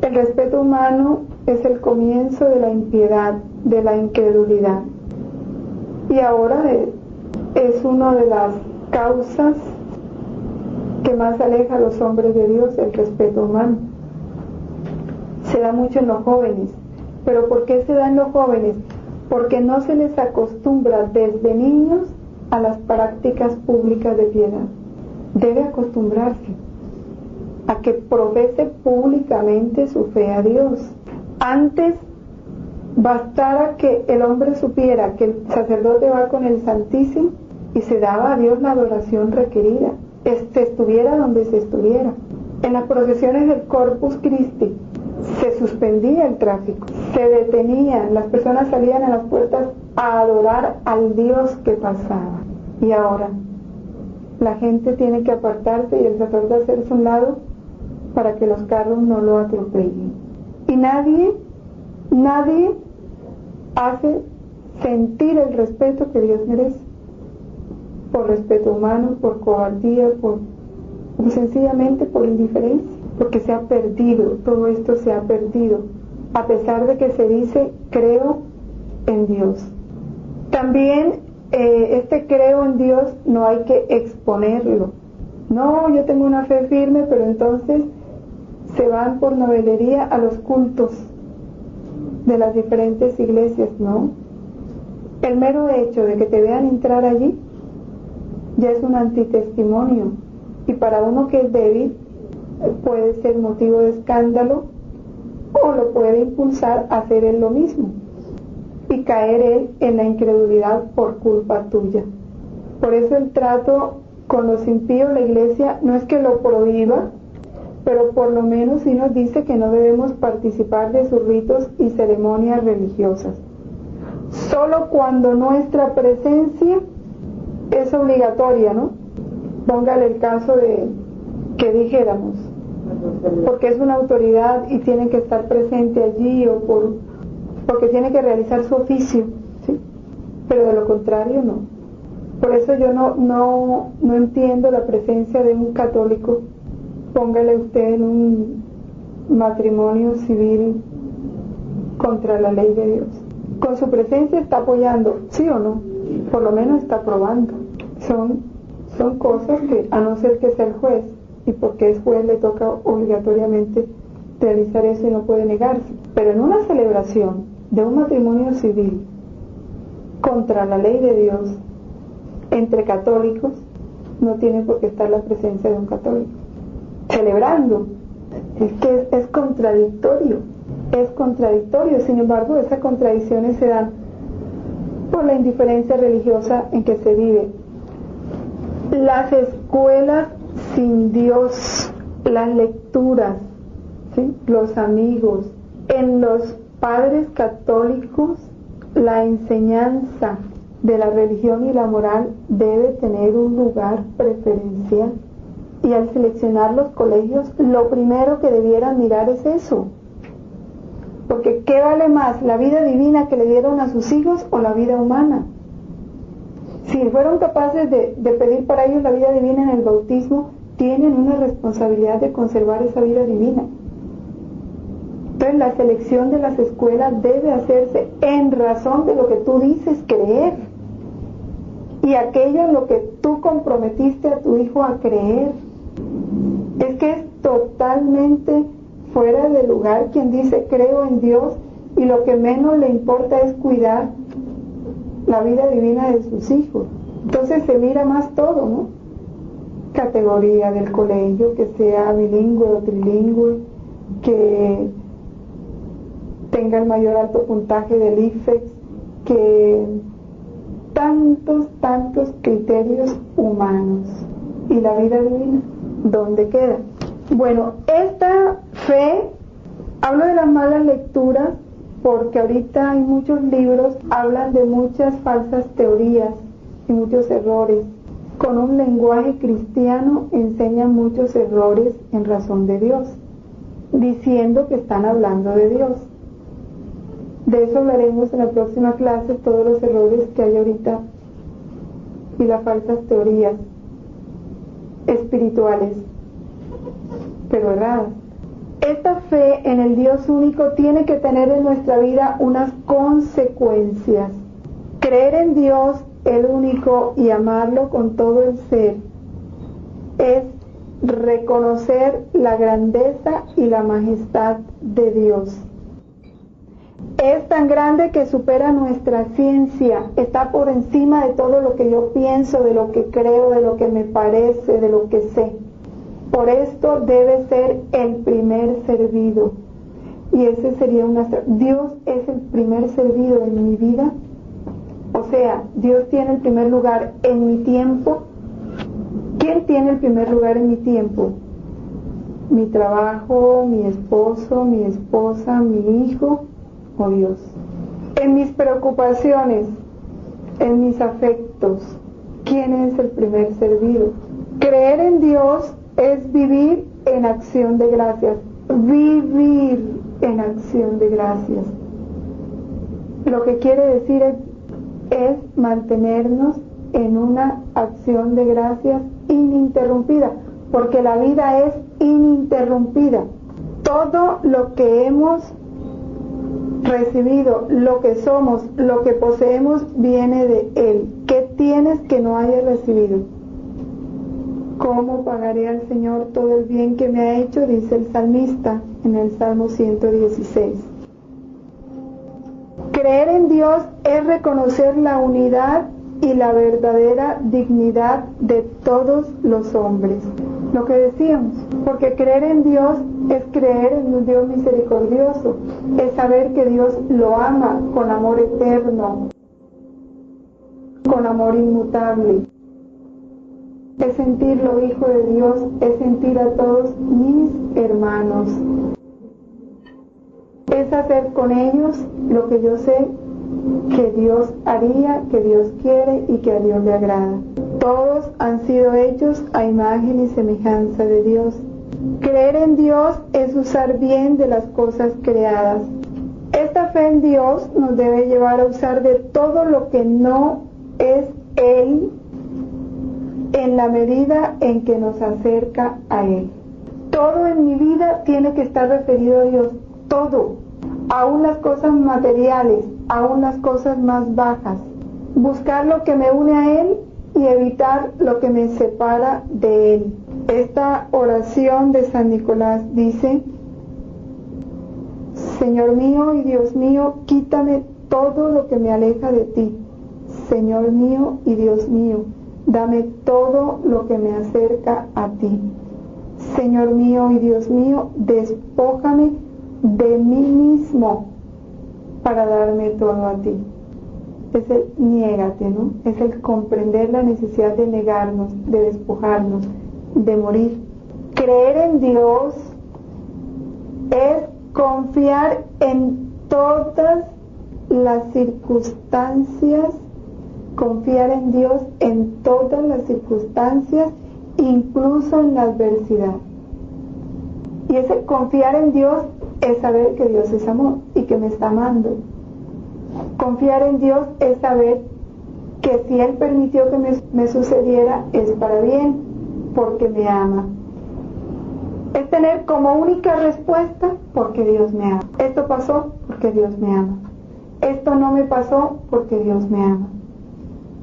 [SPEAKER 1] El respeto humano es el comienzo de la impiedad, de la incredulidad. Y ahora es una de las causas que más aleja a los hombres de Dios, el respeto humano. Se da mucho en los jóvenes. ¿Pero por qué se da en los jóvenes? Porque no se les acostumbra desde niños a las prácticas públicas de piedad. Debe acostumbrarse a que profese públicamente su fe a Dios. Antes bastara que el hombre supiera que el sacerdote va con el Santísimo y se daba a Dios la adoración requerida, se estuviera donde se estuviera. En las procesiones del Corpus Christi se suspendía el tráfico, se detenían, las personas salían a las puertas a adorar al Dios que pasaba. Y ahora la gente tiene que apartarse y el sacerdote hacerse a un lado para que los carros no lo atropellen. Y nadie hace sentir el respeto que Dios merece, por respeto humano, por cobardía, o sencillamente por indiferencia, porque se ha perdido, todo esto se ha perdido, a pesar de que se dice creo en Dios. También este creo en Dios no hay que exponerlo. No, yo tengo una fe firme, pero entonces se van por novelería a los cultos de las diferentes iglesias, ¿no? El mero hecho de que te vean entrar allí ya es un antitestimonio, y para uno que es débil puede ser motivo de escándalo o lo puede impulsar a hacer él lo mismo y caer él en la incredulidad por culpa tuya. Por eso el trato con los impíos, la iglesia no es que lo prohíba, pero por lo menos sí nos dice que no debemos participar de sus ritos y ceremonias religiosas. Solo cuando nuestra presencia es obligatoria, ¿no? Póngale el caso de que dijéramos, porque es una autoridad y tiene que estar presente allí o porque tiene que realizar su oficio, ¿sí? Pero de lo contrario no. Por eso yo no entiendo la presencia de un católico. Póngale usted en un matrimonio civil contra la ley de Dios. Con su presencia está apoyando, ¿sí o no? Por lo menos está aprobando. Son cosas que, a no ser que sea el juez, y porque es juez le toca obligatoriamente realizar eso y no puede negarse. Pero en una celebración de un matrimonio civil contra la ley de Dios entre católicos, no tiene por qué estar la presencia de un católico celebrando. Es que es contradictorio, sin embargo esas contradicciones se dan por la indiferencia religiosa en que se vive. Las escuelas sin Dios, las lecturas, ¿sí? Los amigos, en los padres católicos la enseñanza de la religión y la moral debe tener un lugar preferencial. Y al seleccionar los colegios, lo primero que debieran mirar es eso. Porque ¿qué vale más, la vida divina que le dieron a sus hijos o la vida humana? Si fueron capaces de pedir para ellos la vida divina en el bautismo, tienen una responsabilidad de conservar esa vida divina. Entonces la selección de las escuelas debe hacerse en razón de lo que tú dices creer y aquello en lo que tú comprometiste a tu hijo a creer. Es que es totalmente fuera de lugar quien dice creo en Dios y lo que menos le importa es cuidar la vida divina de sus hijos. Entonces se mira más todo, ¿no? Categoría del colegio, que sea bilingüe o trilingüe, que tenga el mayor alto puntaje del IFEX, que tantos criterios humanos. ¿Y la vida divina? ¿Dónde queda? Bueno, esta fe, hablo de las malas lecturas porque ahorita hay muchos libros, hablan de muchas falsas teorías y muchos errores. Con un lenguaje cristiano enseñan muchos errores en razón de Dios, diciendo que están hablando de Dios. De eso hablaremos en la próxima clase, todos los errores que hay ahorita y las falsas teorías espirituales, pero erradas. Esta fe en el Dios único tiene que tener en nuestra vida unas consecuencias. Creer en Dios, el único, y amarlo con todo el ser, es reconocer la grandeza y la majestad de Dios. Es tan grande que supera nuestra ciencia, está por encima de todo lo que yo pienso, de lo que creo, de lo que me parece, de lo que sé. Por esto debe ser el primer servido. Y ese sería Dios es el primer servido en mi vida. O sea, Dios tiene el primer lugar en mi tiempo. ¿Quién tiene el primer lugar en mi tiempo? Mi trabajo, mi esposo, mi esposa, mi hijo o Dios. En mis preocupaciones, en mis afectos, ¿quién es el primer servido? Creer en Dios es vivir en acción de gracias. Vivir en acción de gracias. Lo que quiere decir es mantenernos en una acción de gracias ininterrumpida, porque la vida es ininterrumpida. Todo lo que hemos recibido, lo que somos, lo que poseemos, viene de Él. ¿Qué tienes que no hayas recibido? ¿Cómo pagaré al Señor todo el bien que me ha hecho? Dice el salmista en el Salmo 116. Creer en Dios es reconocer la unidad y la verdadera dignidad de todos los hombres. Lo que decíamos, porque creer en Dios es creer en un Dios misericordioso, es saber que Dios lo ama con amor eterno, con amor inmutable. Es sentirlo hijo de Dios, es sentir a todos mis hermanos. Es hacer con ellos lo que yo sé que Dios haría, que Dios quiere y que a Dios le agrada. Todos han sido hechos a imagen y semejanza de Dios. Creer en Dios es usar bien de las cosas creadas. Esta fe en Dios nos debe llevar a usar de todo lo que no es Él en la medida en que nos acerca a Él. Todo en mi vida tiene que estar referido a Dios, todo, aún las cosas materiales, aún las cosas más bajas. Buscar lo que me une a Él y evitar lo que me separa de Él. Esta oración de San Nicolás dice: Señor mío y Dios mío, quítame todo lo que me aleja de ti. Señor mío y Dios mío, dame todo lo que me acerca a ti. Señor mío y Dios mío, despójame de mí mismo para darme todo a ti. Es el niégate, ¿no? Es el comprender la necesidad de negarnos, de despojarnos, de morir. Creer en Dios es confiar en todas las circunstancias, confiar en Dios en todas las circunstancias, incluso en la adversidad. Y ese confiar en Dios es saber que Dios es amor y que me está amando. Confiar en Dios es saber que si Él permitió que me sucediera es para bien, porque me ama. Es tener como única respuesta, porque Dios me ama. Esto pasó porque Dios me ama. Esto no me pasó porque Dios me ama.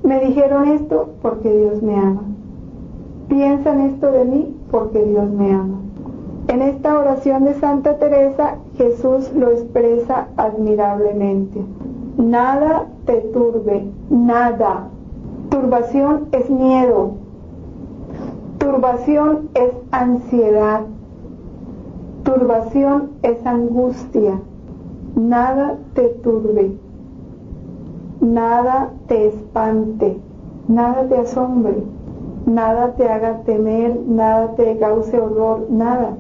[SPEAKER 1] Me dijeron esto porque Dios me ama. Piensan esto de mí porque Dios me ama. En esta oración de Santa Teresa, Jesús lo expresa admirablemente. Nada te turbe, nada. Turbación es miedo. Turbación es ansiedad. Turbación es angustia. Nada te turbe. Nada te espante. Nada te asombre. Nada te haga temer. Nada te cause horror. Nada.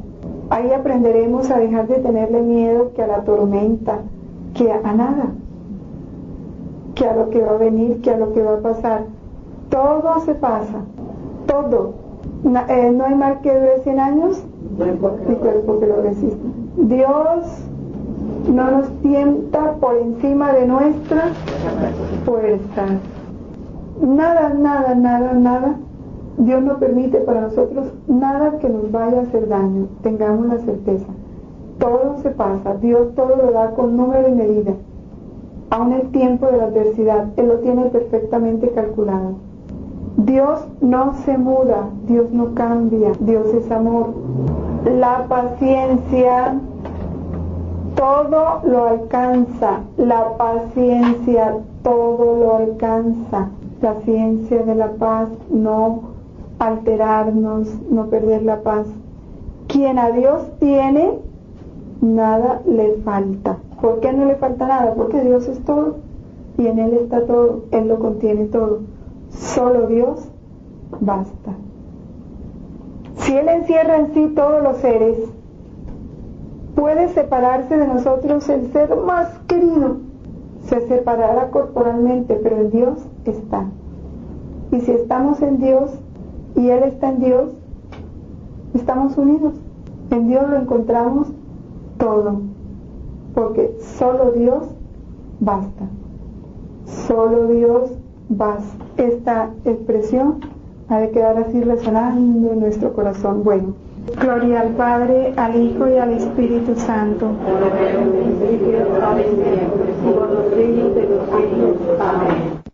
[SPEAKER 1] Ahí aprenderemos a dejar de tenerle miedo que a la tormenta, que a nada, que a lo que va a venir, que a lo que va a pasar. Todo se pasa, todo. No hay mal que dure 100 años, ni cuerpo que lo resista. Dios no nos tienta por encima de nuestras fuerzas. Nada, nada, nada, nada. Dios no permite para nosotros nada que nos vaya a hacer daño, tengamos la certeza. Todo se pasa, Dios todo lo da con número y medida. Aún el tiempo de la adversidad, Él lo tiene perfectamente calculado. Dios no se muda, Dios no cambia, Dios es amor. La paciencia todo lo alcanza, la paciencia todo lo alcanza. La ciencia de la paz, no alterarnos, no perder la paz. Quien a Dios tiene, nada le falta. ¿Por qué no le falta nada? Porque Dios es todo y en Él está todo, Él lo contiene todo. Solo Dios basta. Si Él encierra en sí todos los seres, puede separarse de nosotros el ser más querido. Se separará corporalmente, pero en Dios está. Y si estamos en Dios y Él está en Dios, estamos unidos. En Dios lo encontramos todo, porque solo Dios basta. Solo Dios basta. Esta expresión ha de quedar así resonando en nuestro corazón. Bueno, gloria al Padre, al Hijo y al Espíritu Santo. Por los siglos de los siglos. Amén.